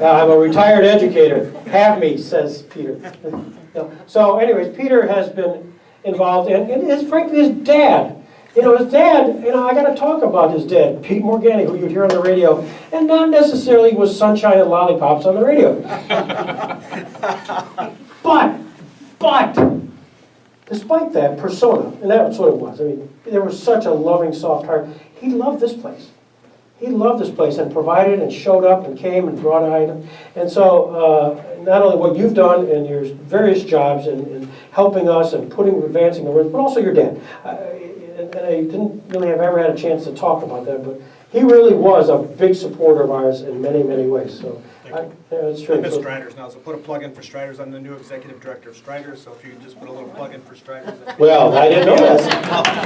I'm a retired educator. Have me, says Peter. So anyways, Peter has been involved in, and frankly, his dad. His dad, I got to talk about his dad, Pete Morgani, who you'd hear on the radio, and not necessarily was sunshine and lollipops on the radio. But, despite that persona, and that's what it was, there was such a loving, soft heart. He loved this place. He loved this place and provided and showed up and came and brought an item. And so, not only what you've done in your various jobs and helping us and advancing the work, but also your dad. And I didn't really have ever had a chance to talk about that, but he really was a big supporter of ours in many, many ways. So it's true. I'm at Striders now, so put a plug in for Striders. I'm the new executive director of Striders, so if you just put a little plug in for Striders. Well, I didn't know that.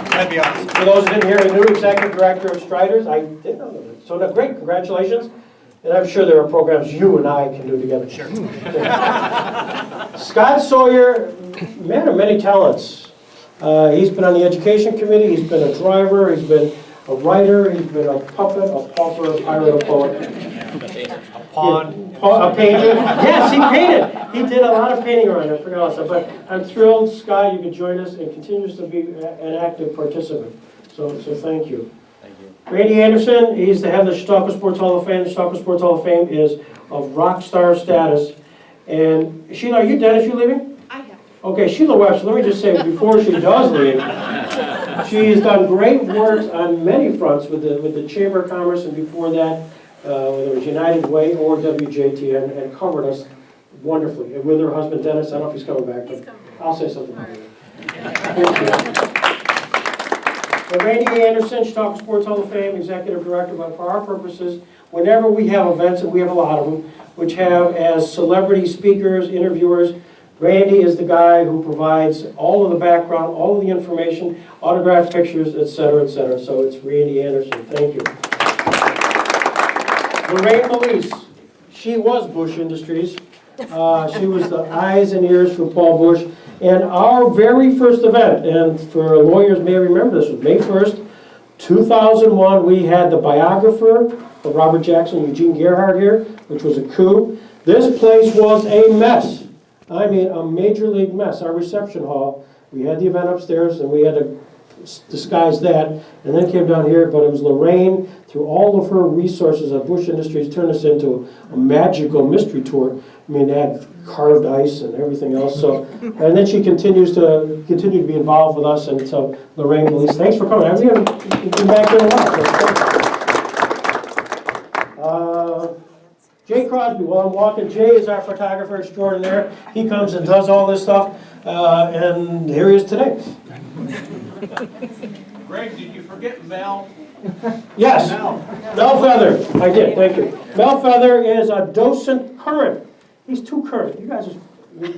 That'd be awesome. For those who didn't hear, a new executive director of Striders, I didn't know that. So great, congratulations. And I'm sure there are programs you and I can do together. Sure. Scott Sawyer, man of many talents. He's been on the education committee, he's been a driver, he's been a writer, he's been a puppet, a pauper, a pirate, a poet. A pawn. A painter. Yes, he painted. He did a lot of painting around, I forgot all that. But I'm thrilled, Scott, you could join us and continues to be an active participant. So thank you. Thank you. Randy Anderson, he's the head of the Chautauqua Sports Hall of Fame. The Chautauqua Sports Hall of Fame is of rock star status. And Sheila, are you Dennis, you leaving? I have. Okay, Sheila Webster, let me just say, before she does leave, she's done great work on many fronts with the Chamber of Commerce, and before that, whether it was United Way or WJTN, and covered us wonderfully. And with her husband Dennis, I don't know if he's coming back, but I'll say something about it. Thank you. Randy Anderson, Chautauqua Sports Hall of Fame, Executive Director, but for our purposes, whenever we have events, and we have a lot of them, which have as celebrity speakers, interviewers, Randy is the guy who provides all of the background, all of the information, autographed pictures, etc., etc. So it's Randy Anderson. Thank you. Lorraine Melise, she was Bush Industries. She was the eyes and ears for Paul Bush. And our very first event, and for lawyers may remember this, was May 1st, 2001. We had the biographer of Robert Jackson, Eugene Gerhardt here, which was a coup. This place was a mess. I mean, a major league mess. Our reception hall, we had the event upstairs, and we had to disguised that, and then came down here, but it was Lorraine, through all of her resources at Bush Industries, turned this into a magical mystery tour. I mean, they had carved ice and everything else, so, and then she continued to be involved with us, and so Lorraine, Elise, thanks for coming. You've been back there a while. Jay Crosby, while I'm walking, Jay is our photographer extraordinaire. He comes and does all this stuff, and here he is today. Greg, did you forget Mel? Yes, Mel Feather, I did, thank you. Mel Feather is a docent current. He's too current. You guys are,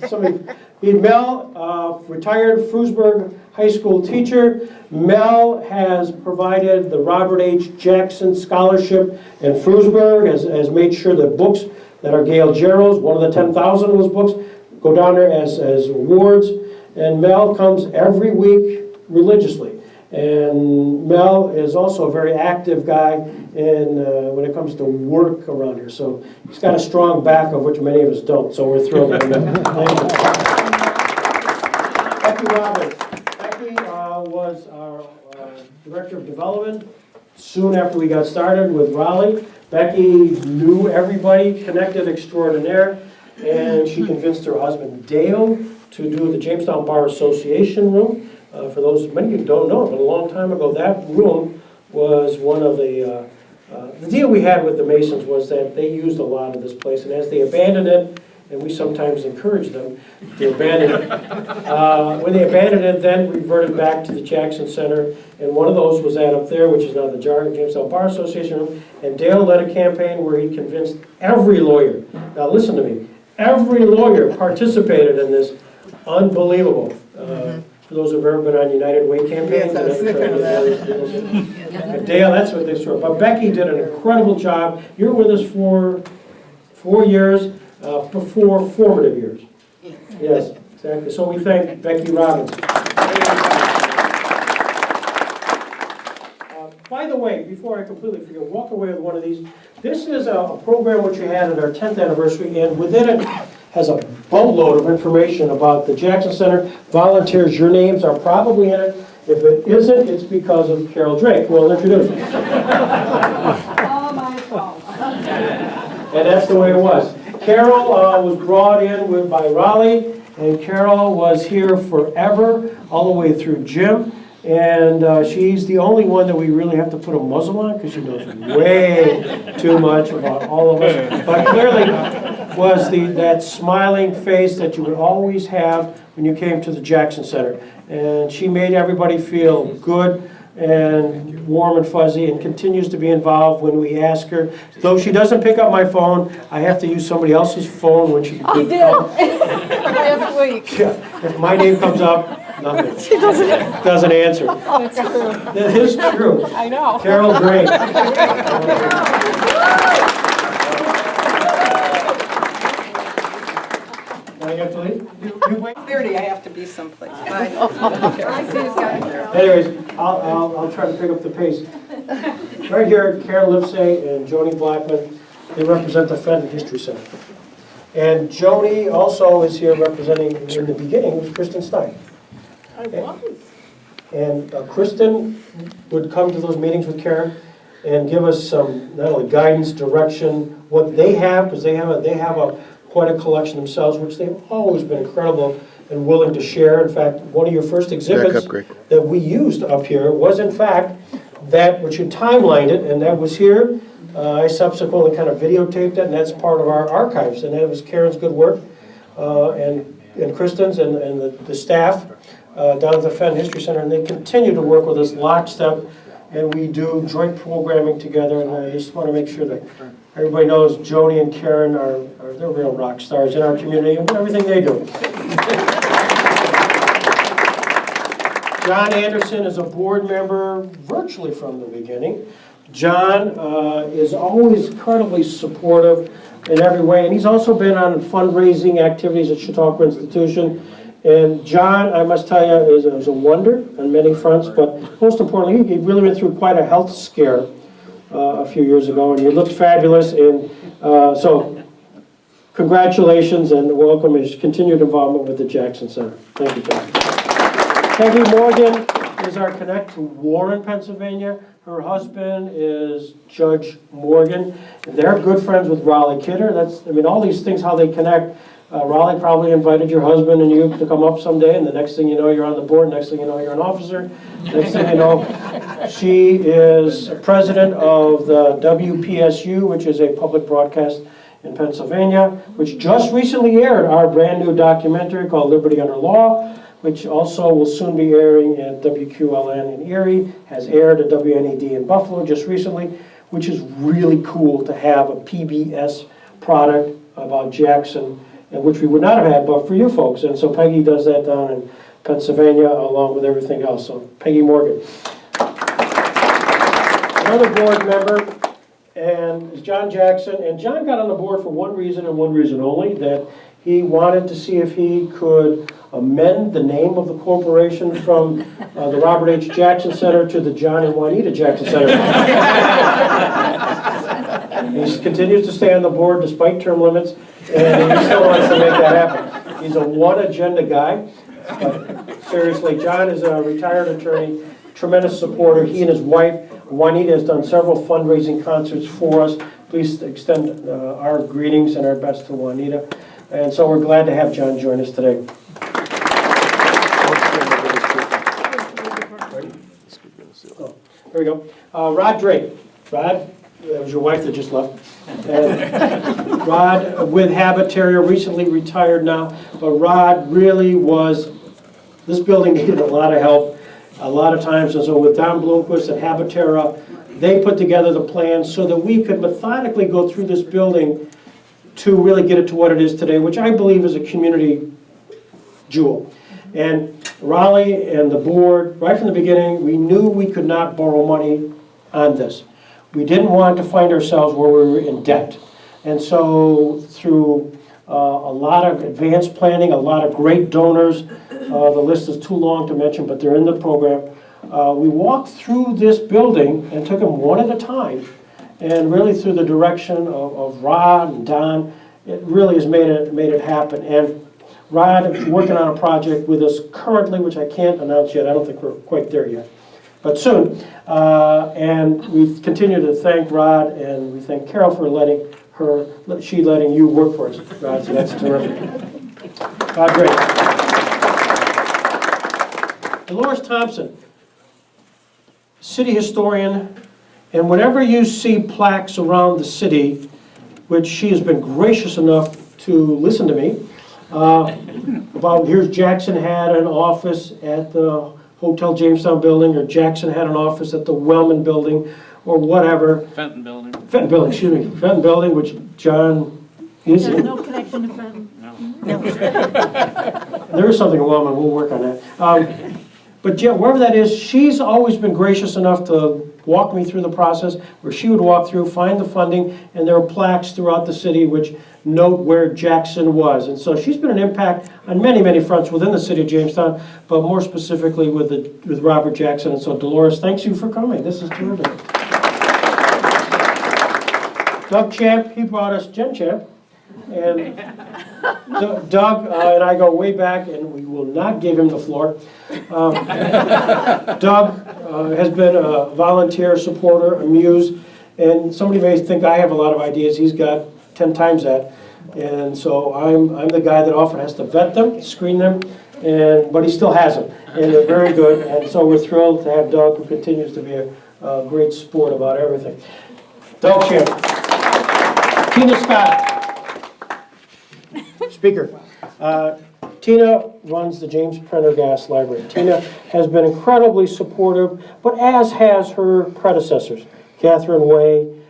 somebody, Mel, retired Frewsburg High School teacher. Mel has provided the Robert H. Jackson Scholarship in Frewsburg, has made sure that books that are Gail Jarrell's, one of the 10,000 of those books, go down there as awards. And Mel comes every week religiously. And Mel is also a very active guy when it comes to work around here. So he's got a strong back, of which many of us don't. So we're thrilled to have him. Thank you. Becky Roberts. Becky was our Director of Development soon after we got started with Raleigh. Becky knew everybody, connected extraordinaire, and she convinced her husband Dale to do the Jamestown Bar Association room. For those, many of you don't know, but a long time ago, that room was one of the deal we had with the Masons was that they used a lot of this place, and as they abandoned it, and we sometimes encouraged them to abandon it, when they abandoned it, then reverted back to the Jackson Center, and one of those was that up there, which is now the Jamestown Bar Association room, and Dale led a campaign where he convinced every lawyer, now listen to me, every lawyer participated in this, unbelievable. For those who've ever been on United Way campaigns. And Dale, that's what they saw. But Becky did an incredible job. You're with us for 4 years, before formative years. Yes, exactly. So we thank Becky Robbins. By the way, before I completely forget, walk away with one of these. This is a program which we had at our 10th anniversary, and within it has a boatload of information about the Jackson Center. Volunteers, your names are probably in it. If it isn't, it's because of Carol Drake. We'll introduce her. Oh, my fault. And that's the way it was. Carol was brought in by Raleigh, and Carol was here forever, all the way through Jim. And she's the only one that we really have to put a muzzle on because she knows way too much about all of us. But clearly was that smiling face that you would always have when you came to the Jackson Center. And she made everybody feel good and warm and fuzzy, and continues to be involved when we ask her. Though she doesn't pick up my phone, I have to use somebody else's phone when she I do. Every week. Yeah, if my name comes up, nothing. She Doesn't answer. That's true. That is true. I know. Carol Drake. Now you have to leave? You wait. 30, I have to be someplace. Bye. Anyways, I'll try to pick up the pace. Right here, Karen Livesay and Joni Blackman, they represent the Fenton History Center. And Joni also is here representing, in the beginning, was Kristen Stein. I was. And Kristen would come to those meetings with Karen and give us some, not only guidance, direction, what they have, because they have quite a collection themselves, which they've always been incredible and willing to share. In fact, one of your first exhibits that we used up here was, in fact, that which you timelined it, and that was here. I subsequently kind of videotaped it, and that's part of our archives, and that was Karen's good work, and Kristen's and the staff down at the Fenton History Center, and they continue to work with us lockstep, and we do joint programming together, and I just want to make sure that everybody knows Joni and Karen are they're real rock stars in our community and everything they do. John Anderson is a board member virtually from the beginning. John is always incredibly supportive in every way, and he's also been on fundraising activities at Chautauqua Institution. And John, I must tell you, is a wonder on many fronts, but most importantly, he really went through quite a health scare a few years ago, and you looked fabulous. And so congratulations and welcome his continued involvement with the Jackson Center. Thank you, John. Thank you, Morgan. is our connect to Warren, Pennsylvania. Her husband is Judge Morgan. They're good friends with Raleigh Kidder. All these things, how they connect. Raleigh probably invited your husband and you to come up someday, and the next thing you know, you're on the board. Next thing you know, you're an officer. Next thing you know, she is president of the WPSU, which is a public broadcast in Pennsylvania, which just recently aired our brand new documentary called Liberty Under Law, which also will soon be airing at WQLN in Erie, has aired at WNED in Buffalo just recently, which is really cool to have a PBS product about Jackson, and which we would not have had but for you folks. And so Peggy does that down in Pennsylvania along with everything else. So Peggy Morgan. Another board member and is John Jackson. And John got on the board for one reason and one reason only, that he wanted to see if he could amend the name of the corporation from the Robert H. Jackson Center to the John and Juanita Jackson Center. He continues to stay on the board despite term limits, and he still wants to make that happen. He's a one-agenda guy. But seriously, John is a retired attorney, tremendous supporter. He and his wife, Juanita, has done several fundraising concerts for us. Please extend our greetings and our best to Juanita. And so we're glad to have John join us today. Oh, there we go. Rod Drake. Rod, that was your wife that just left. And Rod with Habit Terrier, recently retired now. But Rod really was, this building needed a lot of help a lot of times. And so with Don Bloomquist at Habitera, they put together the plan so that we could methodically go through this building to really get it to what it is today, which I believe is a community jewel. And Raleigh and the board, right from the beginning, we knew we could not borrow money on this. We didn't want to find ourselves where we were in debt. And so through a lot of advanced planning, a lot of great donors, the list is too long to mention, but they're in the program. We walked through this building and took them one at a time, and really through the direction of Rod and Don, it really has made it happen. And Rod is working on a project with us currently, which I can't announce yet. I don't think we're quite there yet, but soon. And we continue to thank Rod, and we thank Carol for letting you work for us, Rod. So that's terrific. Great. Dolores Thompson, city historian, and whenever you see plaques around the city, which she has been gracious enough to listen to me, about here's Jackson had an office at the Hotel Jamestown building, or Jackson had an office at the Wellman building, or whatever. Fenton Building. Fenton building, excuse me. Fenton building, which John is in. No connection to Fenton. There is something in Wellman, we'll work on that. But yeah, wherever that is, she's always been gracious enough to walk me through the process, where she would walk through, find the funding, and there are plaques throughout the city which note where Jackson was. And so she's been an impact on many, many fronts within the city of Jamestown, but more specifically with Robert Jackson. And so Dolores, thanks you for coming. This is terrific. Doug Champ, he brought us Jen Champ. And Doug and I go way back, and we will not give him the floor. Doug has been a volunteer supporter, a muse, and somebody may think I have a lot of ideas. He's got 10 times that. And so I'm the guy that often has to vet them, screen them, but he still has them. And they're very good. And so we're thrilled to have Doug, who continues to be a great sport about everything. Doug Champ. Tina Scott. Speaker. Tina runs the James Prendergast Library. Tina has been incredibly supportive, but as has her predecessors, Catherine Way.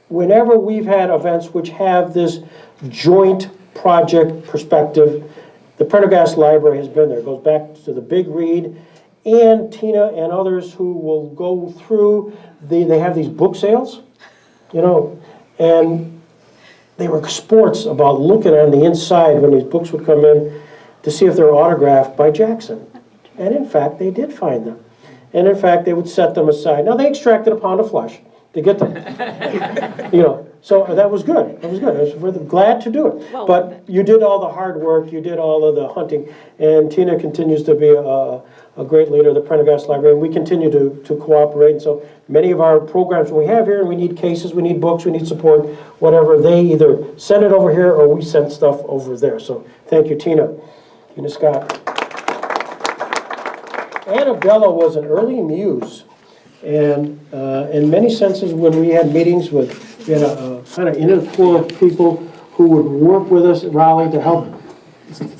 Whenever we've had events which have this joint project perspective, the Prendergast Library has been there. It goes back to the Big Read, and Tina and others who will go through, they have these book sales, and they were sports about looking on the inside when these books would come in to see if they're autographed by Jackson. And in fact, they did find them. And in fact, they would set them aside. Now, they extracted a pound of flesh. to get them. So that was good. That was good. I was really glad to do it. But you did all the hard work. You did all of the hunting. And Tina continues to be a great leader of the Prendergast Library. And we continue to cooperate. And so many of our programs we have here, and we need cases, we need books, we need support, whatever, they either send it over here or we send stuff over there. So thank you, Tina Scott. Annabella was an early muse. And in many senses, when we had meetings we had a kind of inner core of people who would work with us at Raleigh to help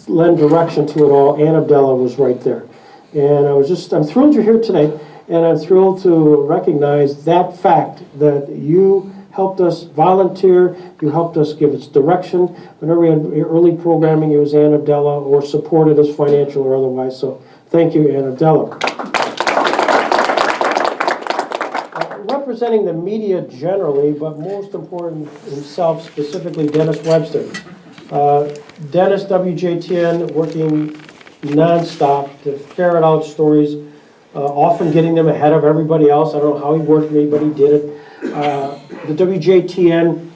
lend direction to it all. Annabella was right there. And I'm thrilled you're here today, and I'm thrilled to recognize that fact that you helped us volunteer, you helped us give us direction. Whenever we had early programming, it was Annabella, or supported us financial or otherwise. So thank you, Annabella. Representing the media generally, but most important himself, specifically Dennis Webster. Dennis, WJTN, working nonstop to ferret out stories, often getting them ahead of everybody else. I don't know how he worked me, but he did it. The WJTN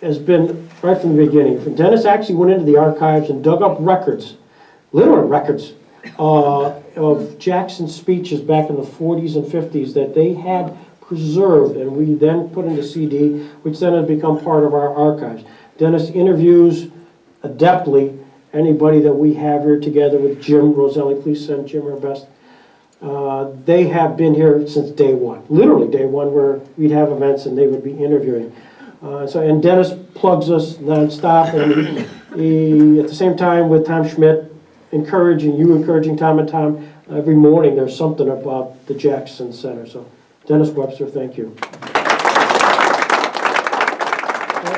has been right from the beginning. Dennis actually went into the archives and dug up records, literal records, of Jackson's speeches back in the 40s and 50s that they had preserved, and we then put into CD, which then has become part of our archives. Dennis interviews adeptly anybody that we have here together with Jim Roselli. Please send Jim our best. They have been here since day one, literally day one, where we'd have events and they would be interviewing. And Dennis plugs us nonstop, and he at the same time with Tom Schmidt, encouraging Tom and Tom. Every morning there's something about the Jackson Center. So Dennis Webster, thank you.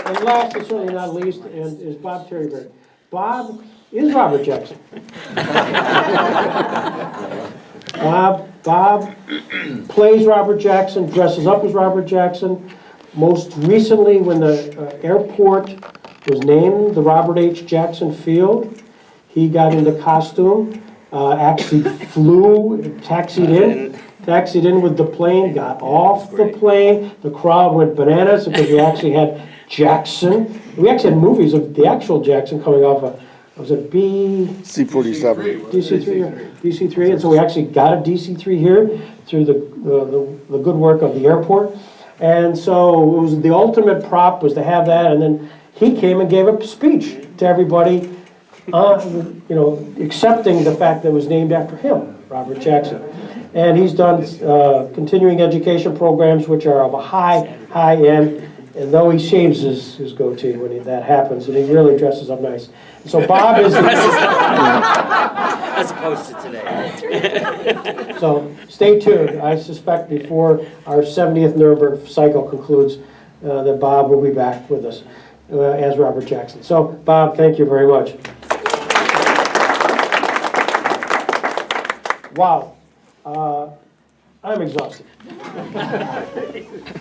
And last but certainly not least is Bob Terryberry. Bob is Robert Jackson. Bob plays Robert Jackson, dresses up as Robert Jackson. Most recently, when the airport was named the Robert H. Jackson Field, he got into costume, actually taxied in with the plane, got off the plane. The crowd went bananas because we actually had Jackson. We actually had movies of the actual Jackson coming off was it C-47. DC-3, and so we actually got a DC-3 here through the good work of the airport. And so it was the ultimate prop was to have that, and then he came and gave a speech to everybody, accepting the fact that it was named after him, Robert Jackson. And he's done continuing education programs, which are of a high end, and though he shaves his goatee when that happens, and he really dresses up nice. So Bob is... As opposed to today. So stay tuned. I suspect before our 70th Nuremberg cycle concludes that Bob will be back with us as Robert Jackson. So Bob, thank you very much. Wow. I'm exhausted.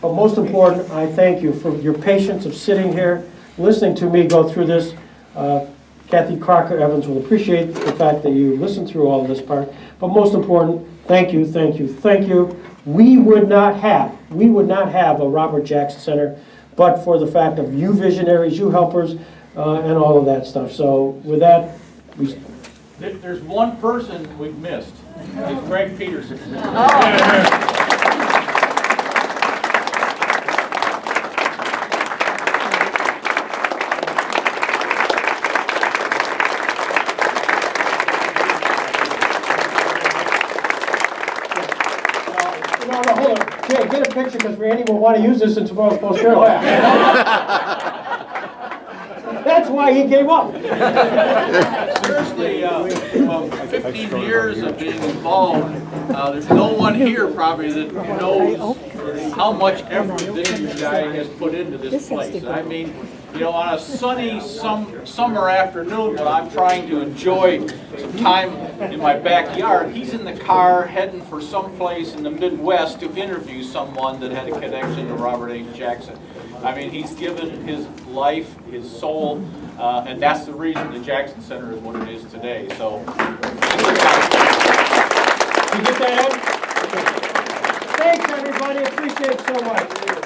But most important, I thank you for your patience of sitting here, listening to me go through this. Kathy Crocker Evans will appreciate the fact that you listened through all of this part. But most important, thank you, thank you, thank you. We would not have a Robert Jackson Center but for the fact of you visionaries, you helpers, and all of that stuff. So with that, There's one person we've missed. It's Greg Peterson. Hold on. Jay, get a picture because Randy will want to use this in tomorrow's Post Carolina. That's why he came up. Seriously, 15 years of being involved, there's no one here probably that knows how much effort this guy has put into this place. I mean, on a sunny summer afternoon when I'm trying to enjoy some time in my backyard, he's in the car heading for someplace in the Midwest to interview someone that had a connection to Robert H. Jackson. I mean, he's given his life, his soul, and that's the reason the Jackson Center is what it is today. So, You get that, Ed? Thanks, everybody. everybody. Appreciate it so much.